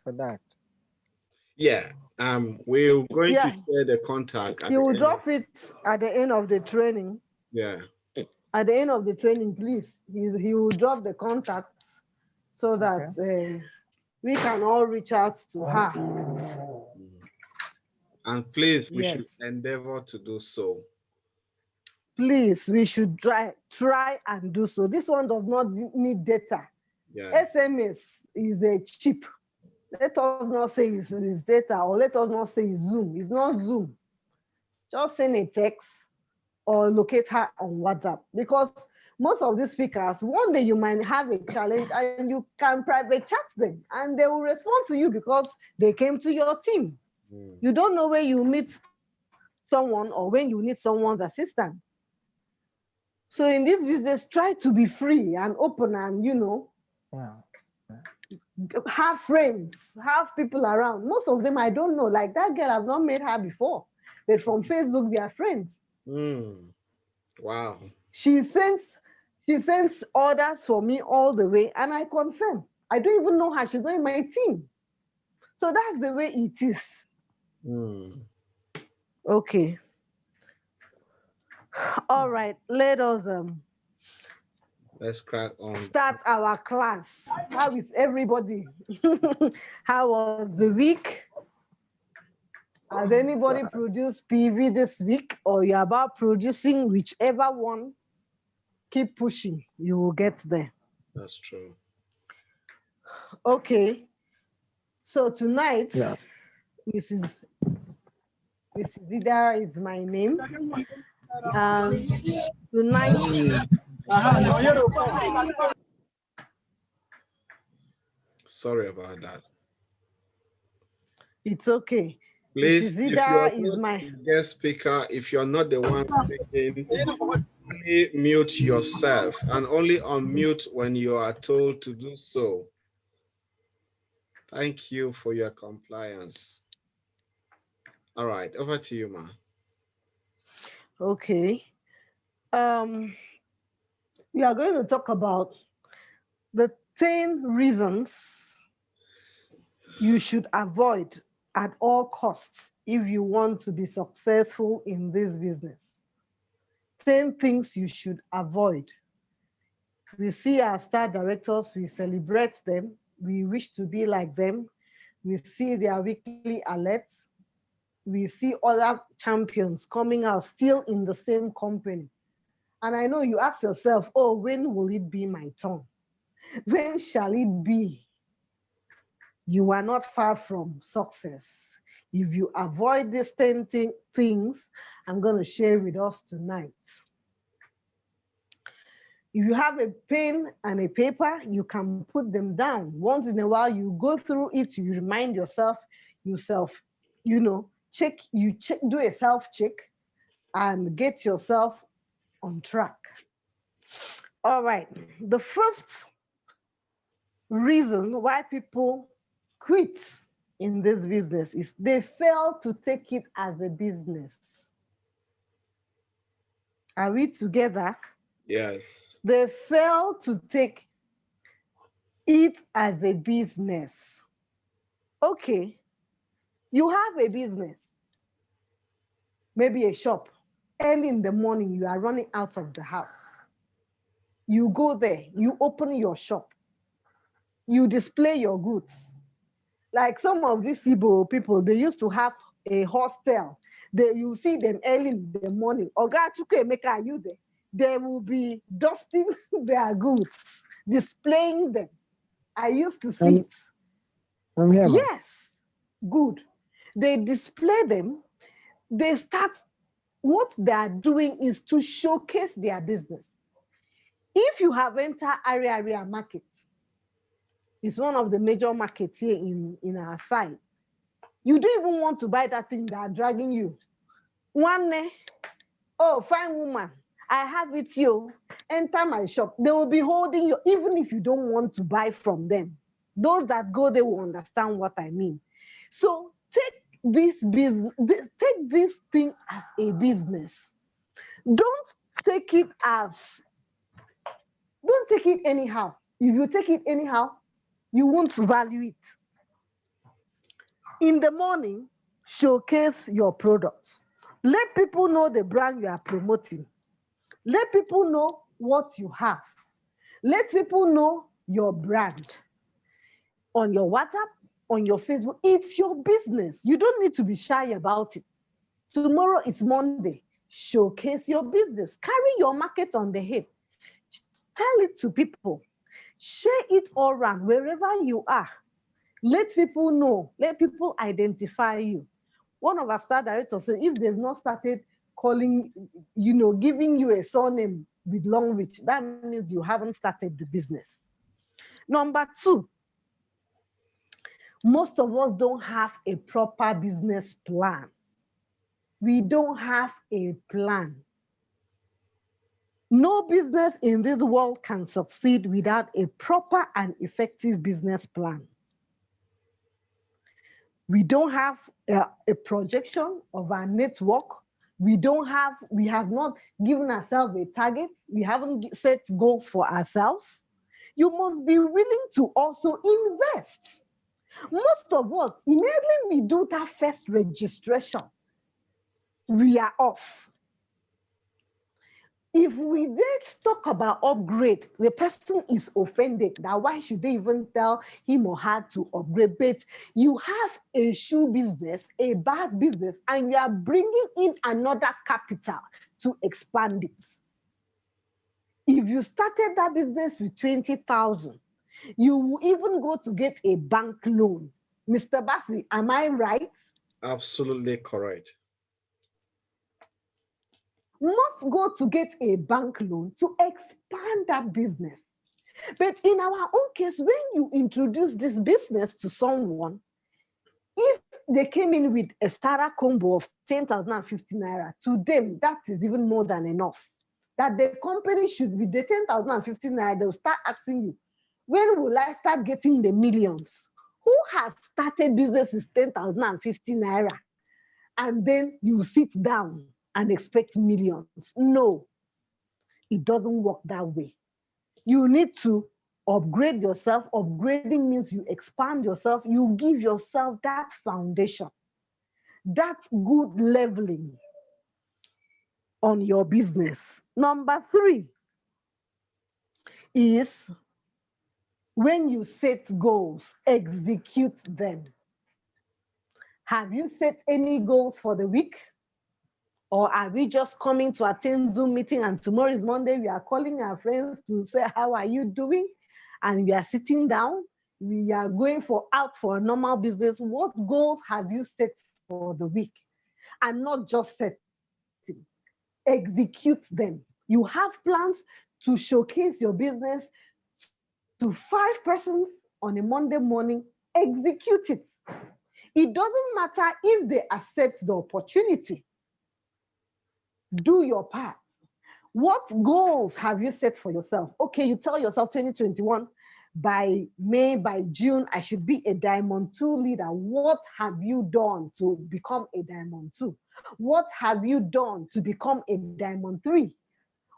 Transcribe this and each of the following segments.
for that. Yeah. We're going to Yeah, share the contact at he the will end of, drop it at the end of the training. yeah. At the end of the training, please, he will drop the contact so that we can all reach out to her. And please, we should Yes, endeavor to do so. please, we should try and do so. This one does not need data. Yeah. SMS is a chip. Let us not say it's data, or let us not say it's Zoom. It's not Zoom. Just send a text or locate her on WhatsApp, because most of these speakers, one day you might have a challenge and you can private chat them and they will respond to you because they came to your team. You don't know where you meet someone or when you need someone's assistance. So in this business, try to be free and open and, Yeah. have friends, have people around. Most of them I don't know. Like that girl, I've not met her before, but from Facebook we are friends. Wow. She sends orders for me all the way, and I confirm. I don't even know her. She's not in my team. So that's the way it is. Okay. All right. Let us Let's crack on. start our class. How is everybody? How was the week? Has anybody produced PV this week, or you're about producing? Whichever one, keep pushing. You will get there. That's true. Okay. So tonight, Yeah. Mrs. Idara is my name. And tonight, Sorry about that. it's okay. Please, Mrs. if you're Idara is not my... the guest speaker, if you're not the one speaking, only mute yourself and only unmute when you are told to do so. Thank you for your compliance. All right, over to you, ma. Okay. We are going to talk about the 10 reasons you should avoid at all costs if you want to be successful in this business. 10 things you should avoid. We see our star directors, we celebrate them, we wish to be like them, we see their weekly alerts, we see other champions coming out still in the same company. And I know you ask yourself, oh, when will it be my turn? When shall it be? You are not far from success. If you avoid these 10 things I'm going to share with us tonight. If you have a pen and a paper, you can put them down. Once in a while, you go through it, you remind yourself, do a self-check and get yourself on track. All right, the first reason why people quit in this business is they fail to take it as a business. Are we together? Yes. They fail to take it as a business. Okay, you have a business, maybe a shop. Early in the morning, you are running out of the house. You go there, you open your shop, you display your goods. Like some of these Igbo people, they used to have a hostel. You see them early in the morning. Oga Chukwuemeka, are you there? They will be dusting their goods, displaying them. I used to see it. I'm here, ma'am. Yes, good. They display them. They start, what they are doing is to showcase their business. If you have entered area market, it's one of the major markets here in our side. You don't even want to buy that thing that are dragging you. One day, oh, fine woman, I have it here. Enter my shop. They will be holding you, even if you don't want to buy from them. Those that go, they will understand what I mean. So take this business, take this thing as a business. Don't take it anyhow. If you take it anyhow, you won't value it. In the morning, showcase your products. Let people know the brand you are promoting. Let people know what you have. Let people know your brand. On your WhatsApp, on your Facebook, it's your business. You don't need to be shy about it. Tomorrow is Monday. Showcase your business. Carry your market on the head. Tell it to people. Share it all around wherever you are. Let people know. Let people identify you. One of our star directors said, if they've not started calling, giving you a surname with Longrich, that means you haven't started the business. Number two, most of us don't have a proper business plan. We don't have a plan. No business in this world can succeed without a proper and effective business plan. We don't have a projection of our network. We have not given ourselves a target. We haven't set goals for ourselves. You must be willing to also invest. Most of us, immediately we do that first registration, we are off. If we then talk about upgrade, the person is offended. Now, why should they even tell him or her to upgrade? But you have a shoe business, a bag business, and you are bringing in another capital to expand it. If you started that business with 20,000, you will even go to get a bank loan. Mr. Bassi, am I right? Absolutely correct. Must go to get a bank loan to expand that business. But in our own case, when you introduce this business to someone, if they came in with a starter combo of 10,050 naira, to them, that is even more than enough. That the company should be the 10,050 naira, they'll start asking you, when will I start getting the millions? Who has started business with 10,050 naira? And then you sit down and expect millions. No, it doesn't work that way. You need to upgrade yourself. Upgrading means you expand yourself. You give yourself that foundation, that good leveling on your business. Number three is when you set goals, execute them. Have you set any goals for the week? Or are we just coming to attend Zoom meeting and tomorrow is Monday, we are calling our friends to say, how are you doing? And we are sitting down, we are going out for a normal business. What goals have you set for the week? And not just setting, execute them. You have plans to showcase your business to 5 persons on a Monday morning, execute it. It doesn't matter if they accept the opportunity. Do your part. What goals have you set for yourself? Okay, you tell yourself 2021, by May, by June, I should be a Diamond 2 leader. What have you done to become a Diamond 2? What have you done to become a Diamond 3?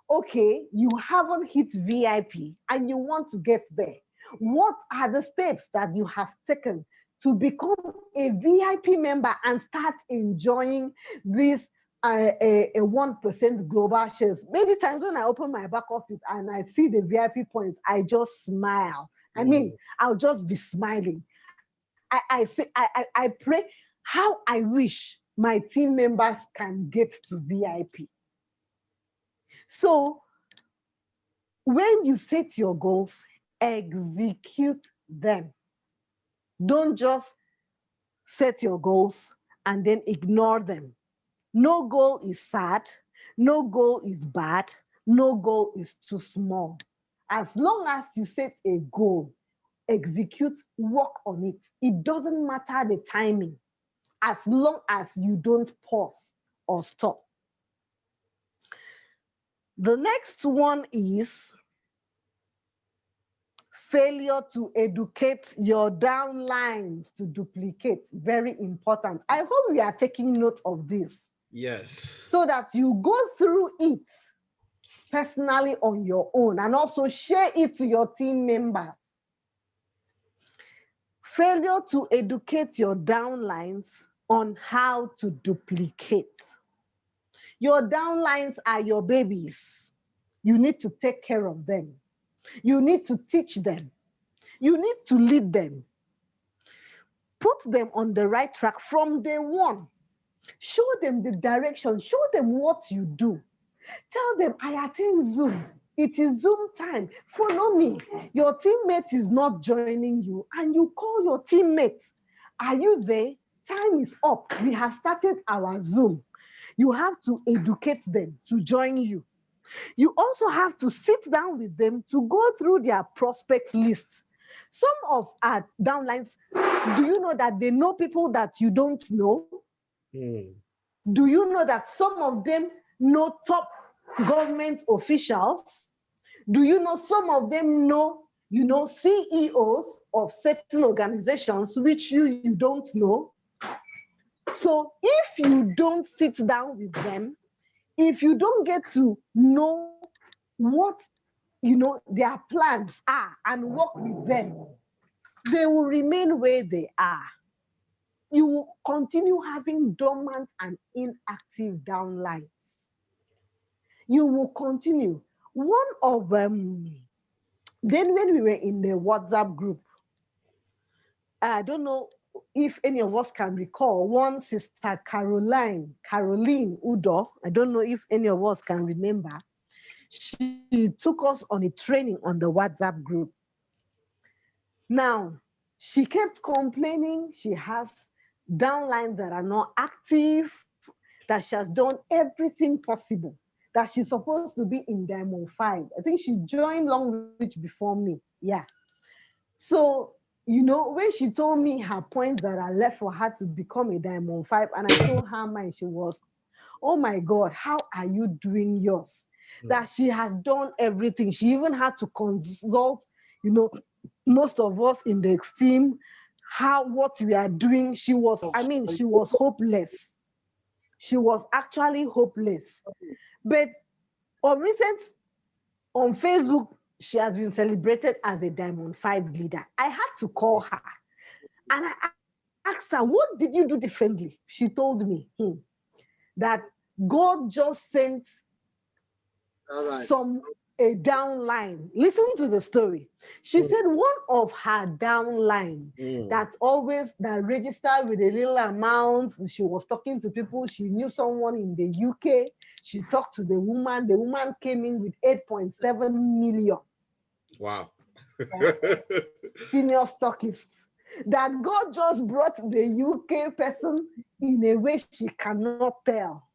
Okay, you haven't hit VIP and you want to get there. What are the steps that you have taken to become a VIP member and start enjoying this a 1% global shares? Many times when I open my back office and I see the VIP points, I just smile. I mean, I'll just be smiling. I pray how I wish my team members can get to VIP. So when you set your goals, execute them. Don't just set your goals and then ignore them. No goal is sad. No goal is bad. No goal is too small. As long as you set a goal, execute, work on it. It doesn't matter the timing, as long as you don't pause or stop. The next one is failure to educate your downlines to duplicate. Very important. I hope we are taking note of this. Yes. So that you go through it personally on your own and also share it to your team members. Failure to educate your downlines on how to duplicate. Your downlines are your babies. You need to take care of them. You need to teach them. You need to lead them. Put them on the right track from day one. Show them the direction. Show them what you do. Tell them, I attend Zoom. It is Zoom time. Follow me. Your teammate is not joining you, and you call your teammate. Are you there? Time is up. We have started our Zoom. You have to educate them to join you. You also have to sit down with them to go through their prospect list. Some of our downlines, do you know that they know people that you don't know? Do you know that some of them know top government officials? Do you know some of them know, CEOs of certain organizations which you don't know? So if you don't sit down with them, if you don't get to know what their plans are and work with them, they will remain where they are. You will continue having dormant and inactive downlines. You will continue. One of then when we were in the WhatsApp group, I don't know if any of us can recall, one sister Caroline Udo, I don't know if any of us can remember, she took us on a training on the WhatsApp group. Now, she kept complaining she has downlines that are not active, that she has done everything possible, that she's supposed to be in Diamond 5. I think she joined Longrich before me. Yeah. So, when she told me her points that are left for her to become a Diamond 5, and I told her mine, she was, oh my God, how are you doing yours? That she has done everything. She even had to consult, most of us in the team, what we are doing. She was hopeless. She was actually hopeless. But of recent, on Facebook, she has been celebrated as a Diamond 5 leader. I had to call her and I asked her, what did you do differently? She told me that God just sent a downline. Listen to the story. She said one of her downline that registered with a little amount. She was talking to people. She knew someone in the UK. She talked to the woman. The woman came in with 8.7 million. Wow. Senior stockists. That God just brought the UK person in a way she cannot tell.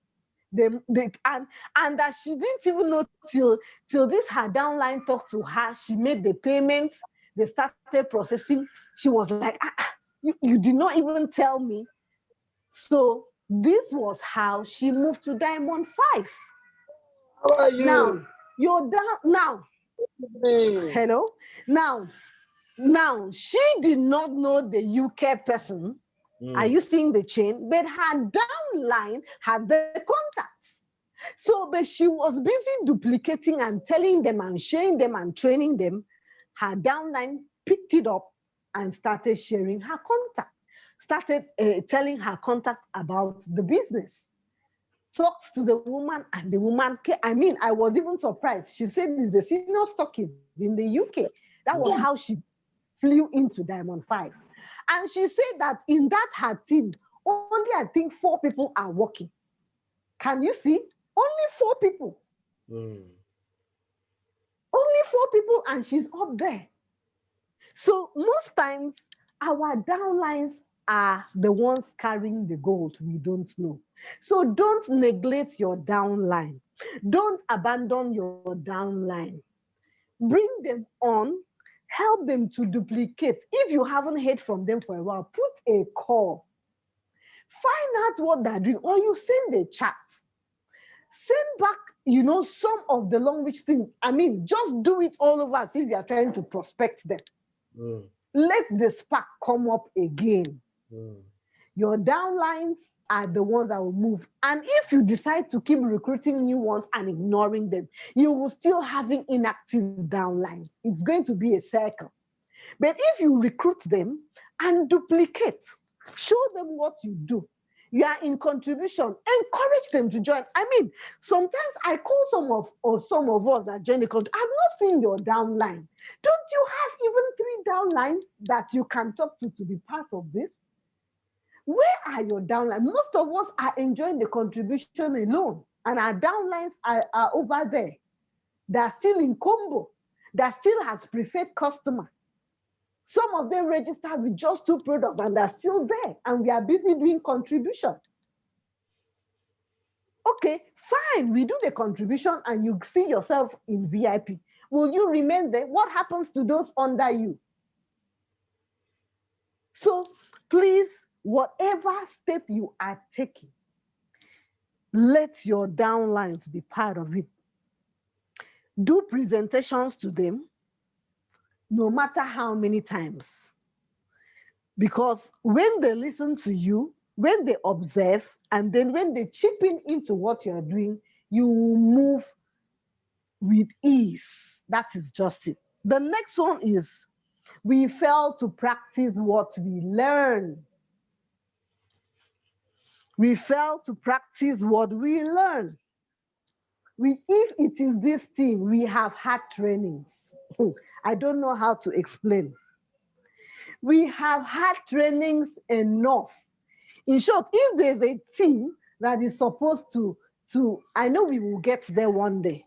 And that she didn't even know till this her downline talked to her. She made the payments. They started processing. She was like, you did not even tell me. So this was how she moved to Diamond 5. How are you? Now you're down now. Hello. Now she did not know the UK person. Are you seeing the chain? But her downline had the contacts. So, but she was busy duplicating and telling them and showing them and training them. Her downline picked it up and started sharing her contacts, started telling her contacts about the business. Talked to the woman, and the woman came. I mean, I was even surprised. She said, "It's the senior stockist in the UK." That was how she flew into Diamond 5. And she said that in that her team, only I think 4 people are working. Can you see? Only 4 people. Only 4 people, and she's up there. So most times, our downlines are the ones carrying the gold we don't know. So don't neglect your downline. Don't abandon your downline. Bring them on. Help them to duplicate. If you haven't heard from them for a while, put a call. Find out what they're doing, or you send a chat. Send back, some of the Longrich things. I mean, just do it all over as if you are trying to prospect them. Let the spark come up again. Your downlines are the ones that will move. And if you decide to keep recruiting new ones and ignoring them, you will still having inactive downlines. It's going to be a circle. But if you recruit them and duplicate. Show them what you do. You are in contribution. Encourage them to join. I mean, sometimes I call some of us that join the country. I've not seen your downline. Don't you have even 3 downlines that you can talk to be part of this? Where are your downlines? Most of us are enjoying the contribution alone, and our downlines are over there. They're still in combo. That still has preferred customer. Some of them registered with just 2 products and they're still there, and we are busy doing contribution. Okay, fine, we do the contribution and you see yourself in VIP. Will you remain there? What happens to those under you? So please, whatever step you are taking, let your downlines be part of it. Do presentations to them, no matter how many times. Because when they listen to you, when they observe, and then when they chip in into what you're doing, you will move with ease. That is just it. The next one is, we fail to practice what we learn. We fail to practice what we learn. If it is this team, we have had trainings. I don't know how to explain. We have had trainings enough. In short, if there's a team that is supposed to I know we will get there one day.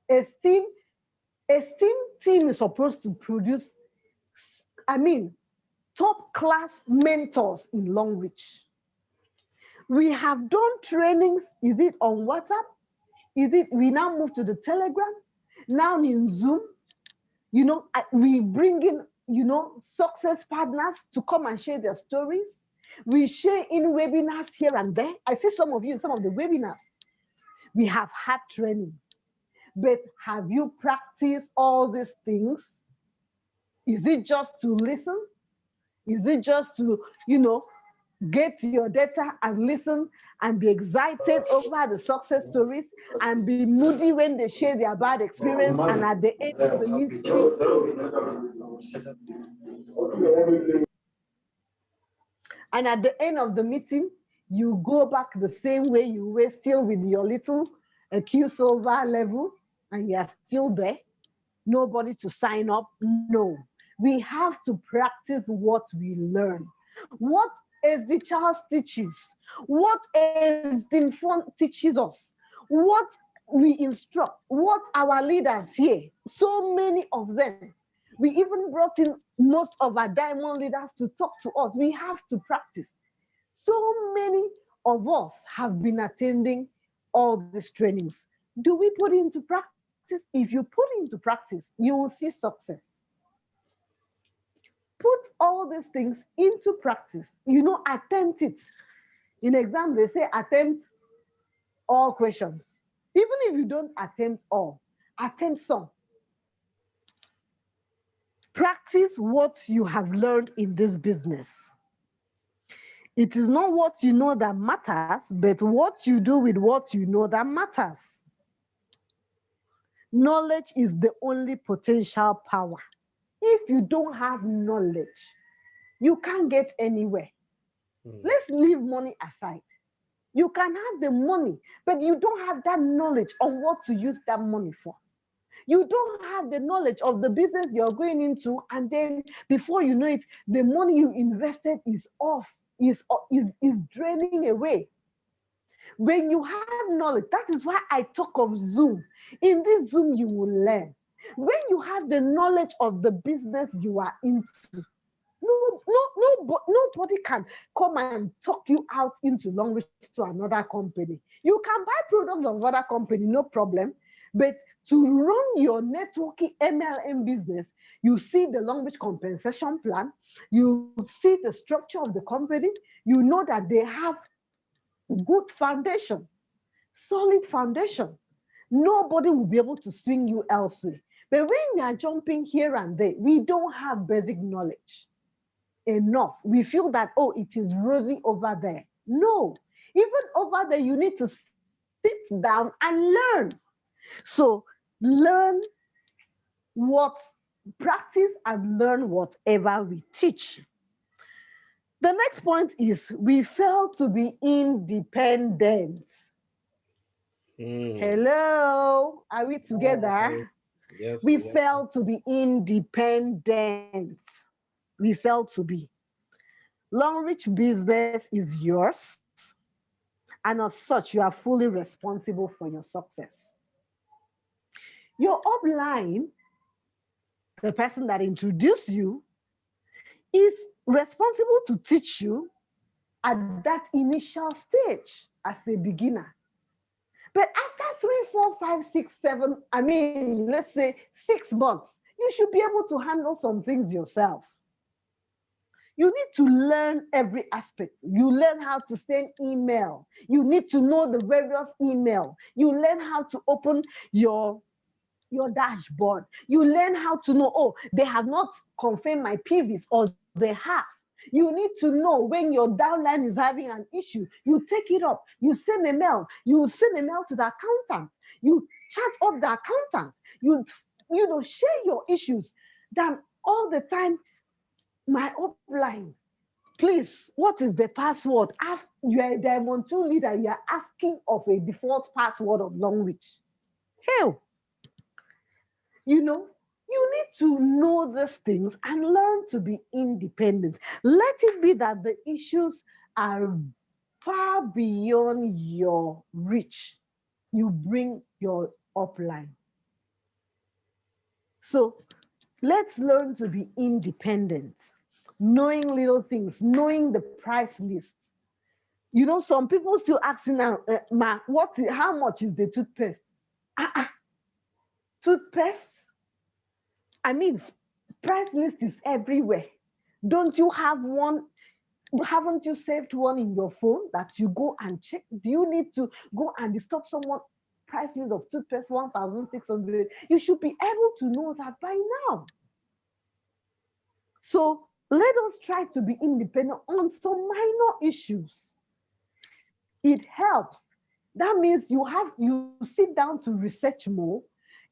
A STEAM team is supposed to produce, top class mentors in Longrich. We have done trainings. Is it on WhatsApp? We now move to the Telegram? Now in Zoom? We bring in, success partners to come and share their stories. We share in webinars here and there. I see some of you in some of the webinars. We have had trainings, but have you practiced all these things? Is it just to listen? Is it just to, get your data and listen and be excited over the success stories and be moody when they share their bad experience, and at the end of the meeting, you go back the same way you were, still with your little Q silver level, and you are still there? Nobody to sign up? No. We have to practice what we learn. What the child teaches, what the fund teaches us, what we instruct, what our leaders hear. So many of them. We even brought in most of our diamond leaders to talk to us. We have to practice. So many of us have been attending all these trainings. Do we put into practice? If you put into practice, you will see success. Put all these things into practice. Attempt it. In exam, they say attempt all questions. Even if you don't attempt all, attempt some. Practice what you have learned in this business. It is not what you know that matters, but what you do with what you know that matters. Knowledge is the only potential power. If you don't have knowledge, you can't get anywhere. Let's leave money aside. You can have the money, but you don't have that knowledge on what to use that money for. You don't have the knowledge of the business you're going into, and then before you know it, the money you invested is off, is draining away. When you have knowledge, that is why I talk of Zoom. In this Zoom, you will learn. When you have the knowledge of the business you are into, nobody can come and talk you out into Longrich to another company. You can buy products of other company, no problem. But to run your networking MLM business, you see the Longrich compensation plan, you see the structure of the company, you know that they have good foundation, solid foundation. Nobody will be able to swing you elsewhere. But when we are jumping here and there, we don't have basic knowledge enough. We feel that, it is rosy over there. No, even over there, you need to sit down and learn. So practice and learn whatever we teach. The next point is we fail to be independent. Hello, are we together? Yes, We fail to be independent. We fail to be. Longrich business is yours, and as such, you are fully responsible for your success. Your upline, the person that introduced you, is responsible to teach you at that initial stage as a beginner. But after 3, 4, 5, 6, 7, let's say 6 months, you should be able to handle some things yourself. You need to learn every aspect. You learn how to send email. You need to know the various email. You learn how to open your dashboard. You learn how to know, oh, they have not confirmed my PVs or they have. You need to know when your downline is having an issue. You take it up. You send a mail. You send a mail to the accountant. You chat up the accountant. You share your issues. Then all the time, my upline, please, what is the password? You are a Diamond 2 leader. You are asking of a default password of Longrich. Hell. You need to know these things and learn to be independent. Let it be that the issues are far beyond your reach. You bring your upline. So let's learn to be independent, knowing little things, knowing the price list. Some people still ask me now, Ma, how much is the toothpaste? Toothpaste? Price list is everywhere. Don't you have one? Haven't you saved one in your phone that you go and check? Do you need to go and disturb someone? Price list of toothpaste 1,600. You should be able to know that by now. So let us try to be independent on some minor issues. It helps. That means you sit down to research more.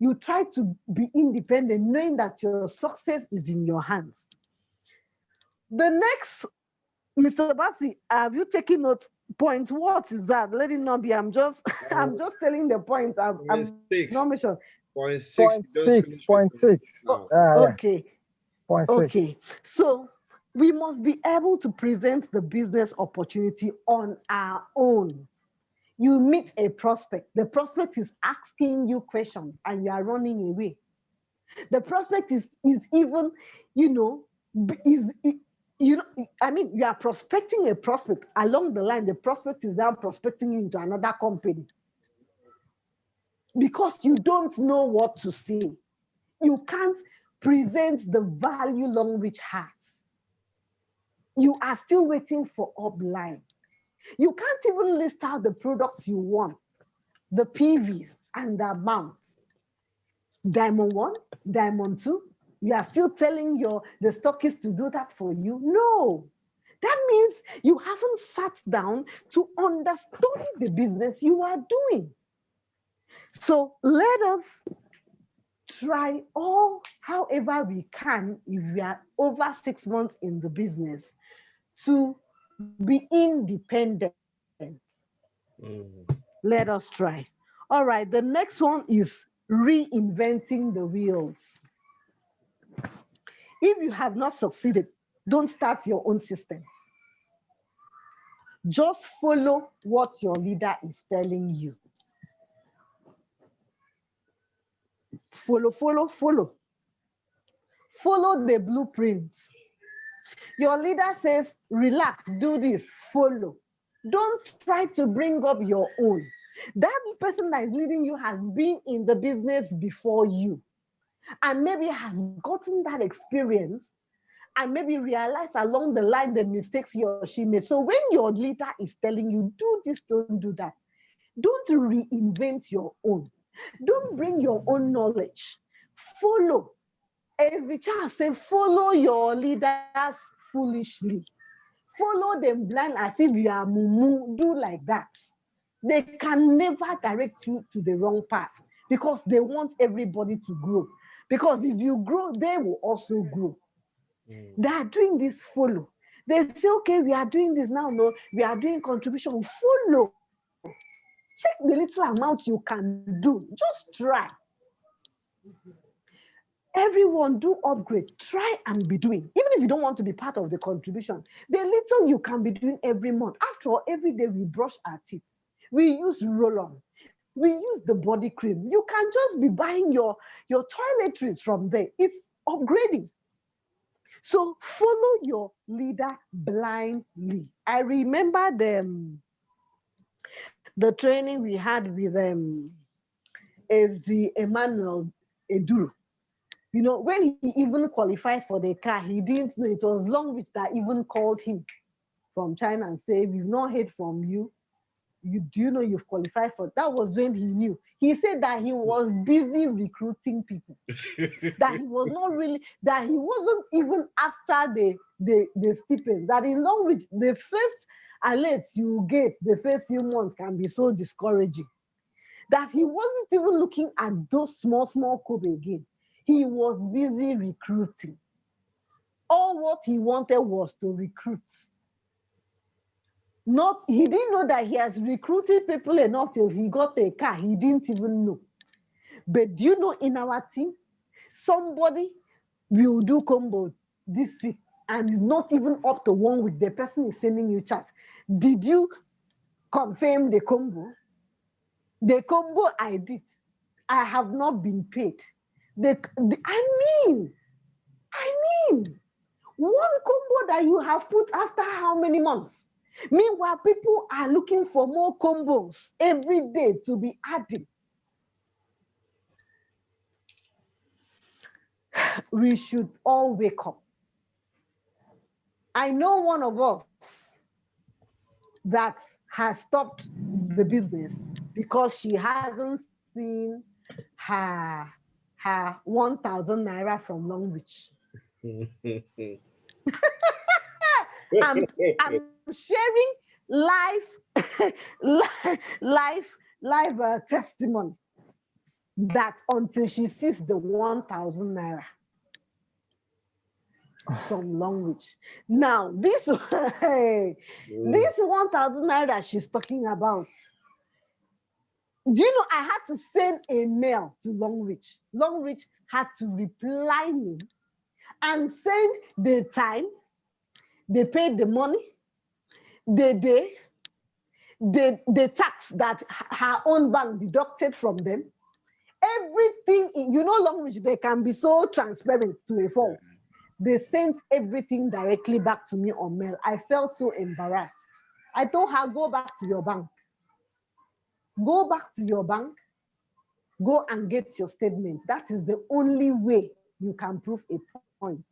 You try to be independent, knowing that your success is in your hands. The next, Mr. Bassi, have you taken note? Point, what is that? Let it not be. I'm just telling the point. I'm not mentioned. Point six. Okay. Point okay. So we must be able to present the business opportunity on our own. You meet a prospect. The prospect is asking you questions and you are running away. The prospect is even, you are prospecting a prospect. Along the line, the prospect is now prospecting you into another company. Because you don't know what to say. You can't present the value Longrich has. You are still waiting for upline. You can't even list out the products you want, the PVs and the amount. Diamond 1, Diamond 2, you are still telling the stockist to do that for you? No. That means you haven't sat down to understand the business you are doing. So let us try however we can, if we are over 6 months in the business, to be independent. Let us try. All right, the next one is reinventing the wheels. If you have not succeeded, don't start your own system. Just follow what your leader is telling you. Follow. Follow the blueprints. Your leader says, relax, do this, follow. Don't try to bring up your own. That person that is leading you has been in the business before you and maybe has gotten that experience and maybe realized along the line the mistakes he or she made. So when your leader is telling you, do this, don't do that, don't reinvent your own. Don't bring your own knowledge. Follow. As the child said, follow your leaders foolishly. Follow them blind as if you are mumu. Do like that. They can never direct you to the wrong path because they want everybody to grow. Because if you grow, they will also grow. They are doing this follow. They say, okay, we are doing this now. No, we are doing contribution. Follow. Check the little amount you can do. Just try. Everyone do upgrade. Try and be doing. Even if you don't want to be part of the contribution, the little you can be doing every month. After all, every day we brush our teeth. We use roll-on. We use the body cream. You can just be buying your toiletries from there. It's upgrading. So follow your leader blindly. I remember the training we had with is the Emmanuel Eduru. You know, when he even qualified for the car, he didn't know it was Longrich that even called him from China and said, we've not heard from you. Do you know you've qualified for? That was when he knew. He said that he was busy recruiting people. That he was not really, that he wasn't even after the stipend. That in Longrich, the first alert you get the first few months can be so discouraging. That he wasn't even looking at those small cobe again. He was busy recruiting. All what he wanted was to recruit. He didn't know that he has recruited people enough till he got a car. He didn't even know. But do you know, in our team, somebody will do combo this week and is not even up to 1 week. The person is sending you chat. Did you confirm the combo? The combo I did. I have not been paid. I mean, one combo that you have put after how many months? Meanwhile, people are looking for more combos every day to be adding. We should all wake up. I know one of us that has stopped the business because she hasn't seen her 1,000 naira from Longrich. I'm sharing live testimony that until she sees the 1,000 naira from Longrich. Now, this 1,000 naira she's talking about, do you know I had to send a mail to Longrich? Longrich had to reply me and send the time, they paid the money, the day, the tax that her own bank deducted from them. Everything, you know, Longrich, they can be so transparent to a fault. They sent everything directly back to me on mail. I felt so embarrassed. I told her, go back to your bank. Go back to your bank. Go and get your statement. That is the only way you can prove a point.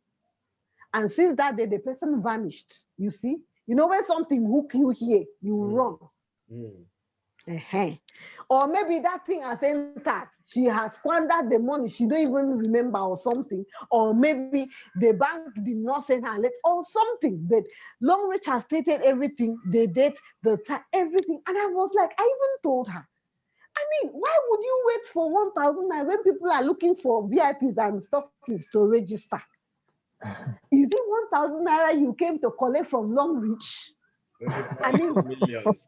And since that day, the person vanished. You see? You know, when something hook you here, you run. Or maybe that thing has entered. She has squandered the money. She don't even remember or something. Or maybe the bank did not send her letter or something. But Longrich has stated everything, the date, the time, everything. And I was like, I even told her, I mean, why would you wait for 1,000 naira when people are looking for VIPs and stockists to register? Is it 1,000 naira you came to collect from Longrich? I mean, millions.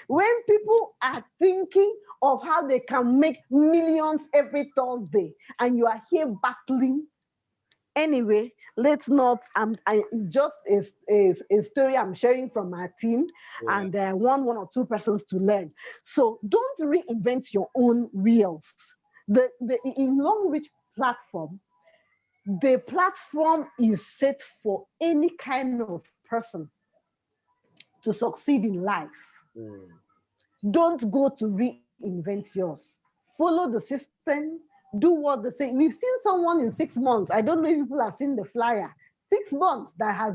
when people are thinking of how they can make millions every Thursday, and you are here battling. Anyway, let's not. It's just a story I'm sharing from our team, and one or two persons to learn. So don't reinvent your own wheels. In Longrich platform, the platform is set for any kind of person to succeed in life. Don't go to reinvent yours. Follow the system. Do what they say. We've seen someone in 6 months. I don't know if people have seen the flyer. 6 months that has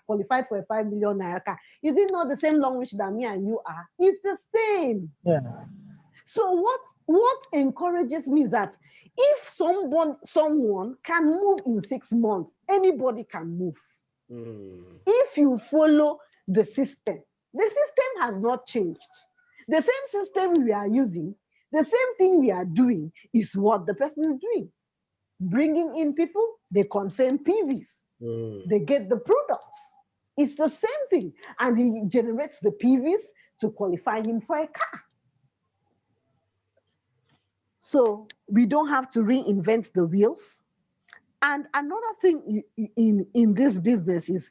qualified for a 5 million naira car. Is it not the same Longrich that me and you are? It's the same. Yeah. So what encourages me is that if someone can move in 6 months, anybody can move. If you follow the system has not changed. The same system we are using, The same thing we are doing is what the person is doing. Bringing in people, they confirm PVs. They get the products. It's the same thing. And he generates the PVs to qualify him for a car. So we don't have to reinvent the wheels. And another thing in this business is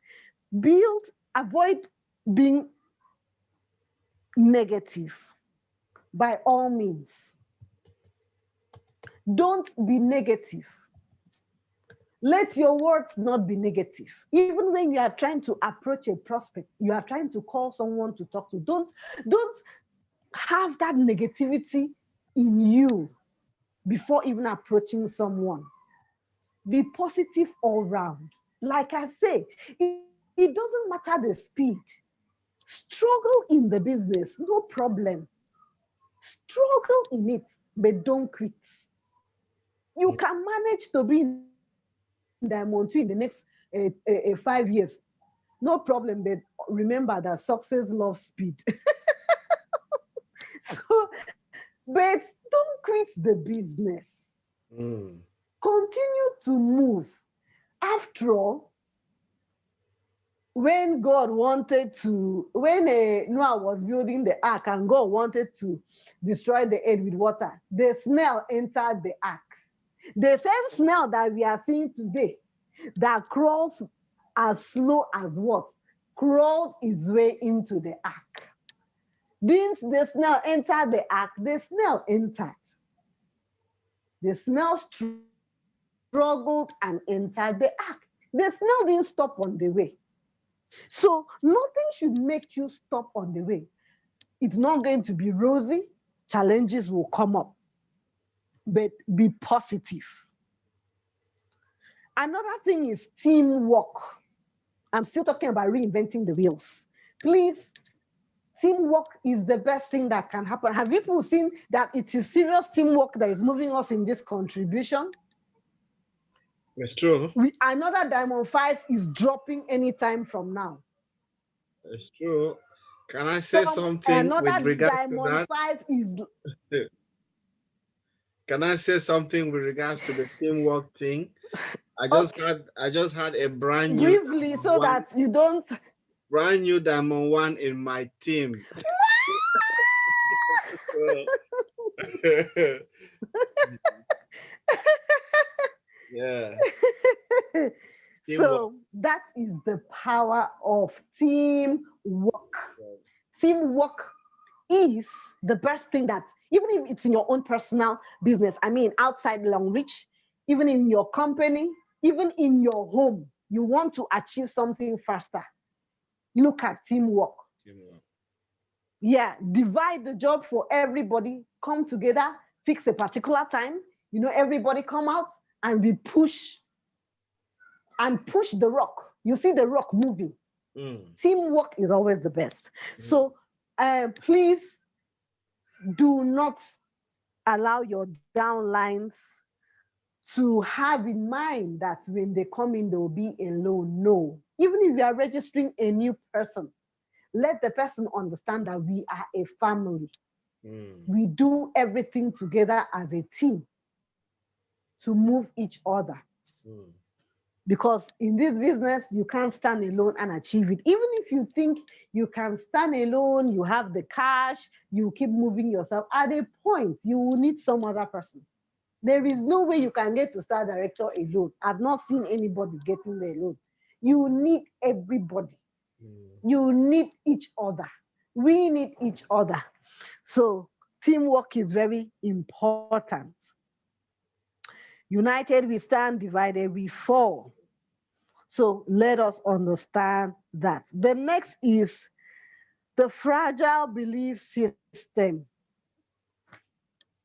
avoid being negative by all means. Don't be negative. Let your words not be negative. Even when you are trying to approach a prospect, you are trying to call someone to talk to, don't have that negativity in you before even approaching someone. Be positive all round. Like I say, it doesn't matter the speed. Struggle in the business, no problem. Struggle in it, but don't quit. You can manage to be in Diamond 2 in the next 5 years. No problem, but remember that success loves speed. But don't quit the business. Continue to move. After all, when Noah was building the ark and God wanted to destroy the earth with water, the snail entered the ark. The same snail that we are seeing today that crawls as slow as what? Crawled its way into the ark. Didn't the snail enter the ark? The snail entered. The snail struggled and entered the ark. The snail didn't stop on the way. So nothing should make you stop on the way. It's not going to be rosy. Challenges will come up. But be positive. Another thing is teamwork. I'm still talking about reinventing the wheels. Please, teamwork is the best thing that can happen. Have people seen that it is serious teamwork that is moving us in this contribution? It's true. Another Diamond 5 is dropping anytime from now. It's true. Can I say something with regards to that? Diamond 5 is... Can I say something with regards to the teamwork thing? I just had a brand new briefly so that you don't brand new Diamond 1 in my team. Yeah. So that is the power of teamwork. Teamwork is the best thing that, even if it's in your own personal business, I mean, outside Longrich, even in your company, even in your home, you want to achieve something faster. Look at teamwork. Yeah, divide the job for everybody, come together, fix a particular time, everybody come out and we push the rock. You see the rock moving. Teamwork is always the best. So please do not allow your downlines to have in mind that when they come in, they will be alone. No. Even if you are registering a new person, let the person understand that we are a family. We do everything together as a team to move each other. Because in this business, you can't stand alone and achieve it. Even if you think you can stand alone, you have the cash, you keep moving yourself, at a point, you will need some other person. There is no way you can get to star director alone. I've not seen anybody getting there alone. You need everybody. You need each other. We need each other. So teamwork is very important. United we stand, divided we fall. So let us understand that. The next is the fragile belief system.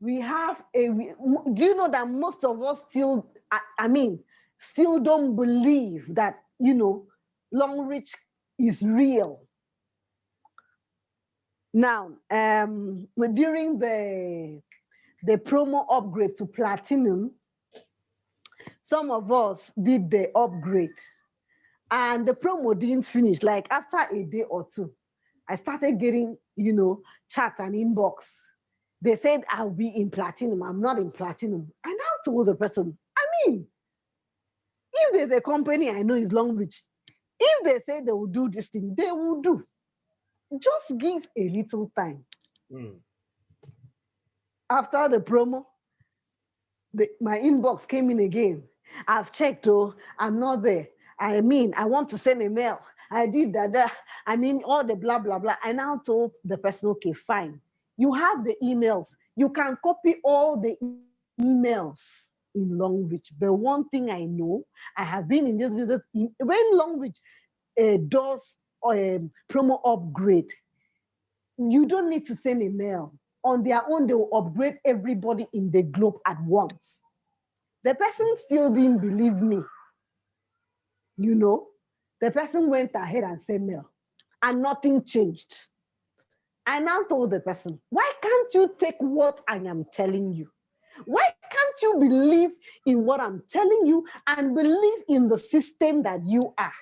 Do you know that most of us still don't believe that, Longrich is real? Now, during the promo upgrade to platinum, some of us did the upgrade and the promo didn't finish. Like after a day or two, I started getting, chat and inbox. They said I'll be in platinum. I'm not in platinum. I now told the person, I mean, if there's a company I know is Longrich, if they say they will do this thing, they will do. Just give a little time. After the promo, my inbox came in again. I've checked, oh, I'm not there. I mean, I want to send a mail. I did that. I mean, all the blah, blah, blah. I now told the person, okay, fine. You have the emails. You can copy all the emails in Longrich. But one thing I know, I have been in this business. When Longrich does a promo upgrade, you don't need to send a mail. On their own, they will upgrade everybody in the globe at once. The person still didn't believe me. You know, the person went ahead and sent mail and nothing changed. I now told the person, why can't you take what I am telling you? Why can't you believe in what I'm telling you and believe in the system that you are?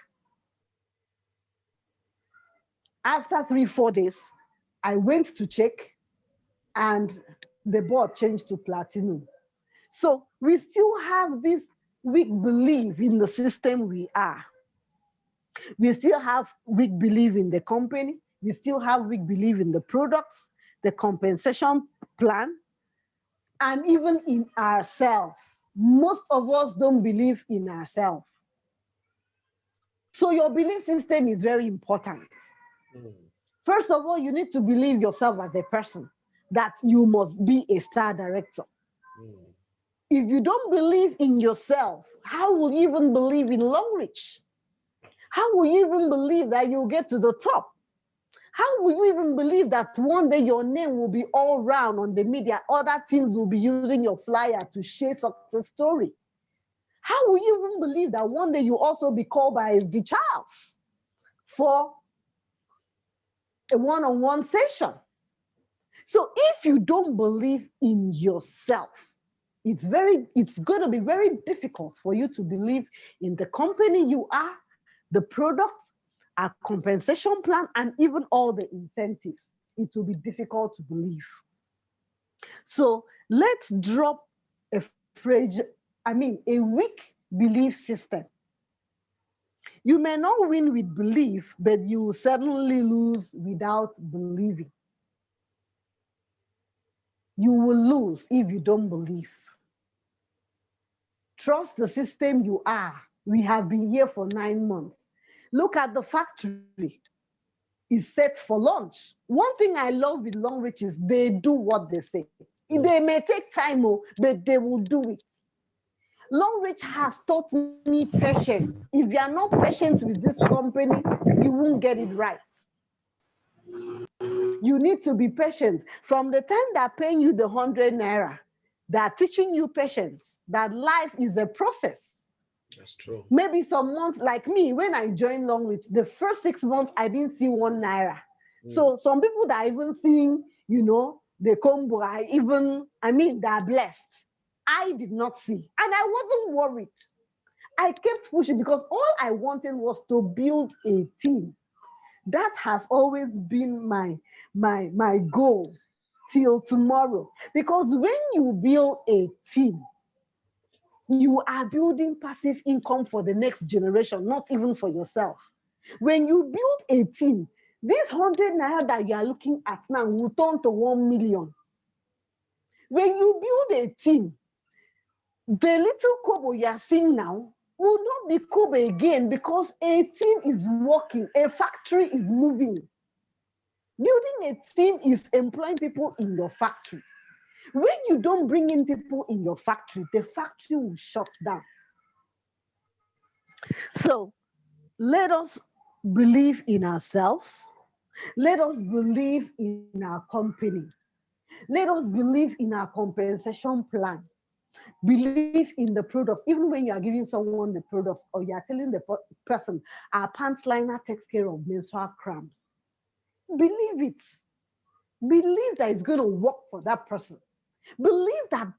After 3-4 days, I went to check and the board changed to platinum. So we still have this weak belief in the system we are. We still have weak belief in the company. We still have weak belief in the products, the compensation plan, and even in ourselves. Most of us don't believe in ourselves. So your belief system is very important. First of all, you need to believe yourself as a person, that you must be a star director. If you don't believe in yourself, how will you even believe in Longrich? How will you even believe that you'll get to the top? How will you even believe that one day your name will be all round on the media? Other teams will be using your flyer to share success story. How will you even believe that one day you also be called by SD Charles for a one-on-one session? So if you don't believe in yourself, it's going to be very difficult for you to believe in the company you are, the products, our compensation plan, and even all the incentives. It will be difficult to believe. So let's drop a weak belief system. You may not win with belief, but you will certainly lose without believing. You will lose if you don't believe. Trust the system you are. We have been here for 9 months. Look at the factory. It's set for launch. One thing I love with Longrich is they do what they say. They may take time, but they will do it. Longrich has taught me patience. If you are not patient with this company, you won't get it right. You need to be patient. From the time they're paying you the 100 naira, they're teaching you patience, that life is a process. That's true. Maybe some months, like me, when I joined Longrich, the first 6 months, I didn't see 1 naira. So some people that are even seeing, the combo, they're blessed. I did not see, and I wasn't worried. I kept pushing because all I wanted was to build a team. That has always been my goal till tomorrow. Because when you build a team, you are building passive income for the next generation, not even for yourself. When you build a team, this 100 naira that you are looking at now will turn to 1 million. When you build a team, the little kobo you are seeing now will not be kobo again because a team is working, a factory is moving. Building a team is employing people in your factory. When you don't bring in people in your factory, the factory will shut down. So let us believe in ourselves. Let us believe in our company. Let us believe in our compensation plan. Believe in the product. Even when you are giving someone the product or you are telling the person, our pants liner takes care of menstrual cramps. Believe it. Believe that it's going to work for that person. Believe that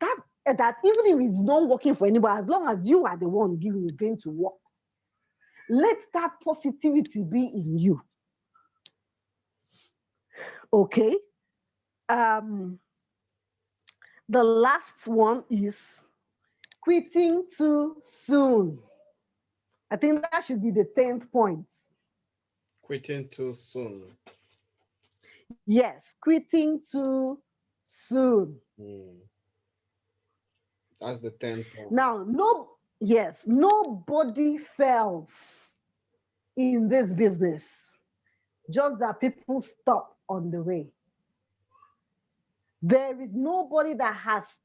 even if it's not working for anybody, as long as you are the one giving, it's going to work. Let that positivity be in you. Okay. The last one is quitting too soon. I think that should be the 10th point. Quitting too soon. Yes, quitting too soon. That's the 10th point. Now, nobody fails in this business. Just that people stop on the way. There is nobody that has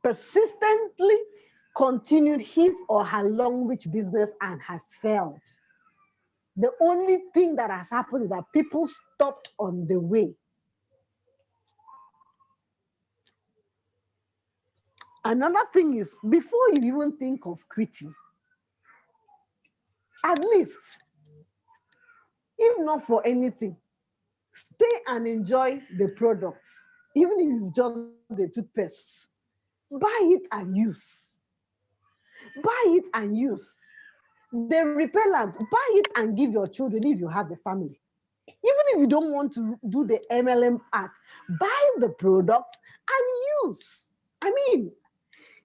persistently continued his or her Longrich business and has failed. The only thing that has happened is that people stopped on the way. Another thing is, before you even think of quitting, at least, if not for anything, stay and enjoy the products, even if it's just the toothpaste. Buy it and use. Buy it and use. The repellent, buy it and give your children if you have a family. Even if you don't want to do the MLM part, buy the products and use. I mean,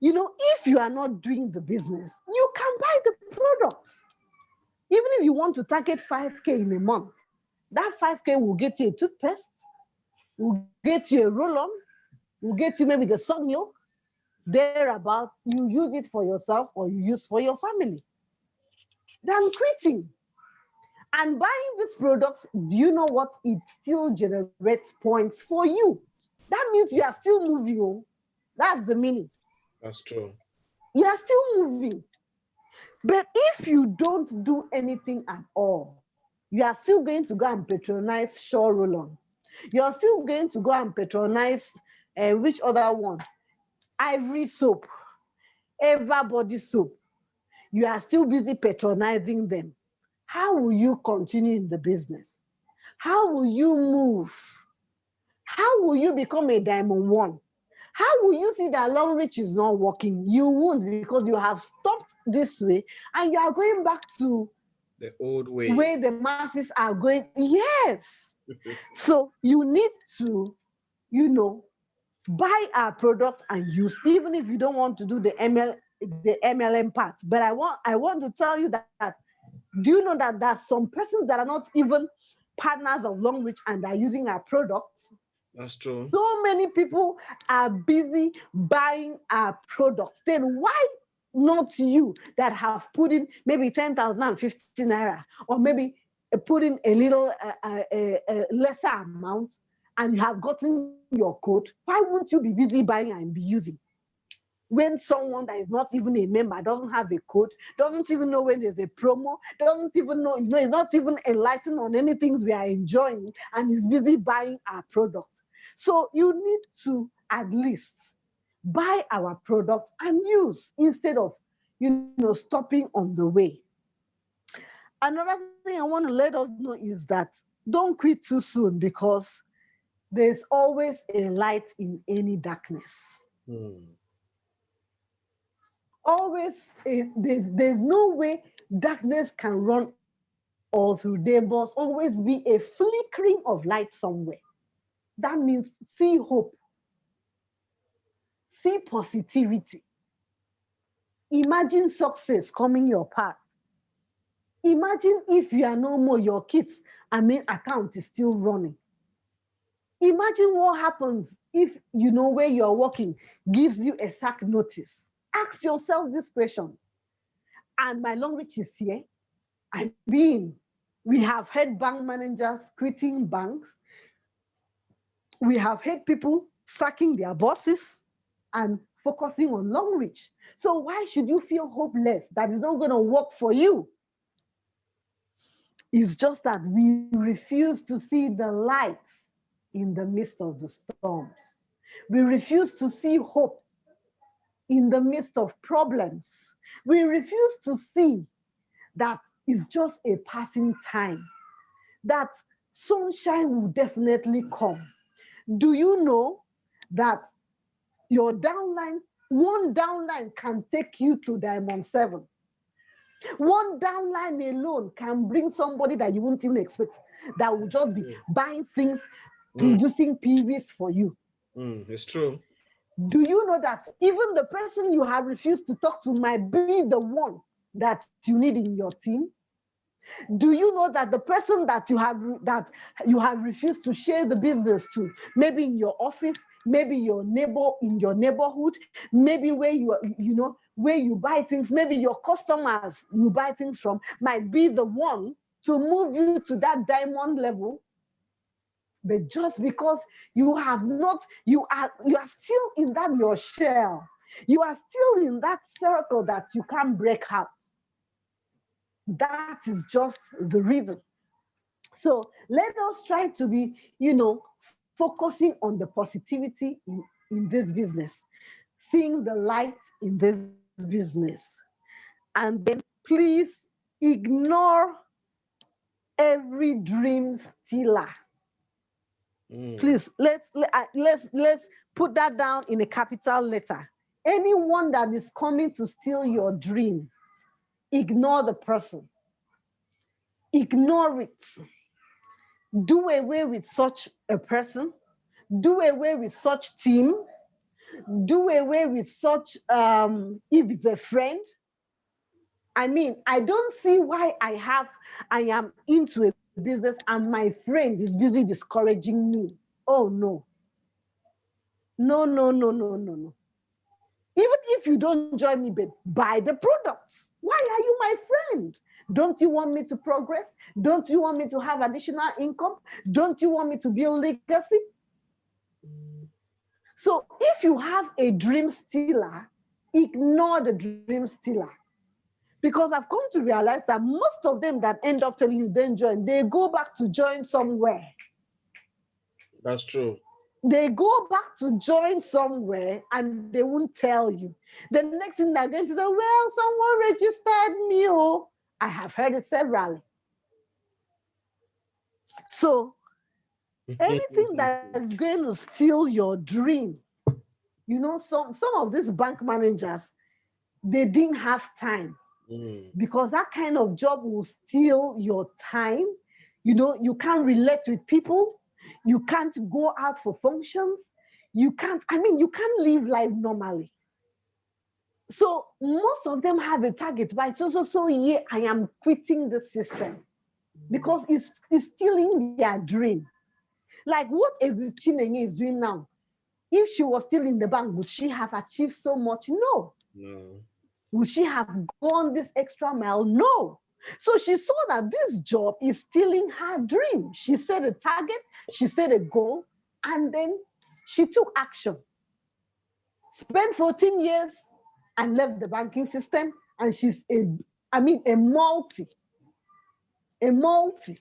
if you are not doing the business, you can buy the products. Even if you want to target 5K in a month, that 5K will get you a toothpaste, will get you a roll-on, will get you maybe the Sogno, thereabout. You use it for yourself or you use for your family. Than quitting. And buying these products, do you know what? It still generates points for you. That means you are still moving. That's the meaning. That's true. You are still moving. But if you don't do anything at all, you are still going to go and patronize Shaw Roll-On. You are still going to go and patronize, which other one? Ivory soap, Eva body soap. You are still busy patronizing them. How will you continue in the business? How will you move? How will you become a diamond one? How will you see that Longrich is not working? You won't, because you have stopped this way and you are going back to the old way. Where the masses are going. Yes. So you need to, buy our products and use, even if you don't want to do the MLM part. But I want to tell you that do you know that there's some persons that are not even partners of Longrich and are using our products? That's true. So many people are busy buying our products. Then why not you that have put in maybe 10,000 and 50 naira, or maybe put in a little lesser amount, and you have gotten your code? Why won't you be busy buying and be using? When someone that is not even a member, doesn't have a code, doesn't even know when there's a promo, doesn't even know, is not even enlightened on any things we are enjoying, and is busy buying our products. So you need to at least buy our product and use, instead of, stopping on the way. Another thing I want to let us know is that don't quit too soon, because there's always a light in any darkness. Always, there's no way darkness can run all through. There must always be a flickering of light somewhere. That means see hope, see positivity. Imagine success coming your path. Imagine if you are no more, your kids' account is still running. Imagine what happens if where you are working gives you a sack notice. Ask yourself this question. And my Longrich is here. We have heard bank managers quitting banks. We have heard people sacking their bosses and focusing on Longrich. So why should you feel hopeless that it's not going to work for you? It's just that we refuse to see the light in the midst of the storms. We refuse to see hope in the midst of problems. We refuse to see that it's just a passing time, that sunshine will definitely come. Do you know that your downline, one downline can take you to Diamond 7? One downline alone can bring somebody that you wouldn't even expect, that will just be buying things, producing PVs for you. It's true. Do you know that even the person you have refused to talk to might be the one that you need in your team? Do you know that the person that you have refused to share the business to, maybe in your office, maybe your neighbor in your neighborhood, maybe where where you buy things, maybe your customers you buy things from, might be the one to move you to that diamond level? But just because you are still in that your shell, you are still in that circle that you can't break out. That is just the reason. So let us try to be, focusing on the positivity in this business, seeing the light in this business. And then please ignore every dream stealer. Please, let's put that down in a capital letter. Anyone that is coming to steal your dream, ignore the person. Ignore it. Do away with such a person. Do away with such team. Do away with such, if it's a friend. I mean, I don't see why I am into a business and my friend is busy discouraging me. Oh, no. No, no, no, no, no, no. Even if you don't join me, but buy the products. Why are you my friend? Don't you want me to progress? Don't you want me to have additional income? Don't you want me to build legacy? So if you have a dream stealer, ignore the dream stealer. Because I've come to realize that most of them that end up telling you then join, they go back to join somewhere. That's true. They go back to join somewhere and they won't tell you. The next thing they're going to say, well, someone registered me. Oh, I have heard it severally. So anything that is going to steal your dream, some of these bank managers, they didn't have time because that kind of job will steal your time. You can't relate with people. You can't go out for functions. You can't live life normally. So most of them have a target by so year, I am quitting the system because it's stealing their dream. Like what Chinenye is doing now? If she was still in the bank, would she have achieved so much? No. Would she have gone this extra mile? No. So she saw that this job is stealing her dream. She set a target, she set a goal, and then she took action. Spent 14 years and left the banking system, and she's a multi. A multi.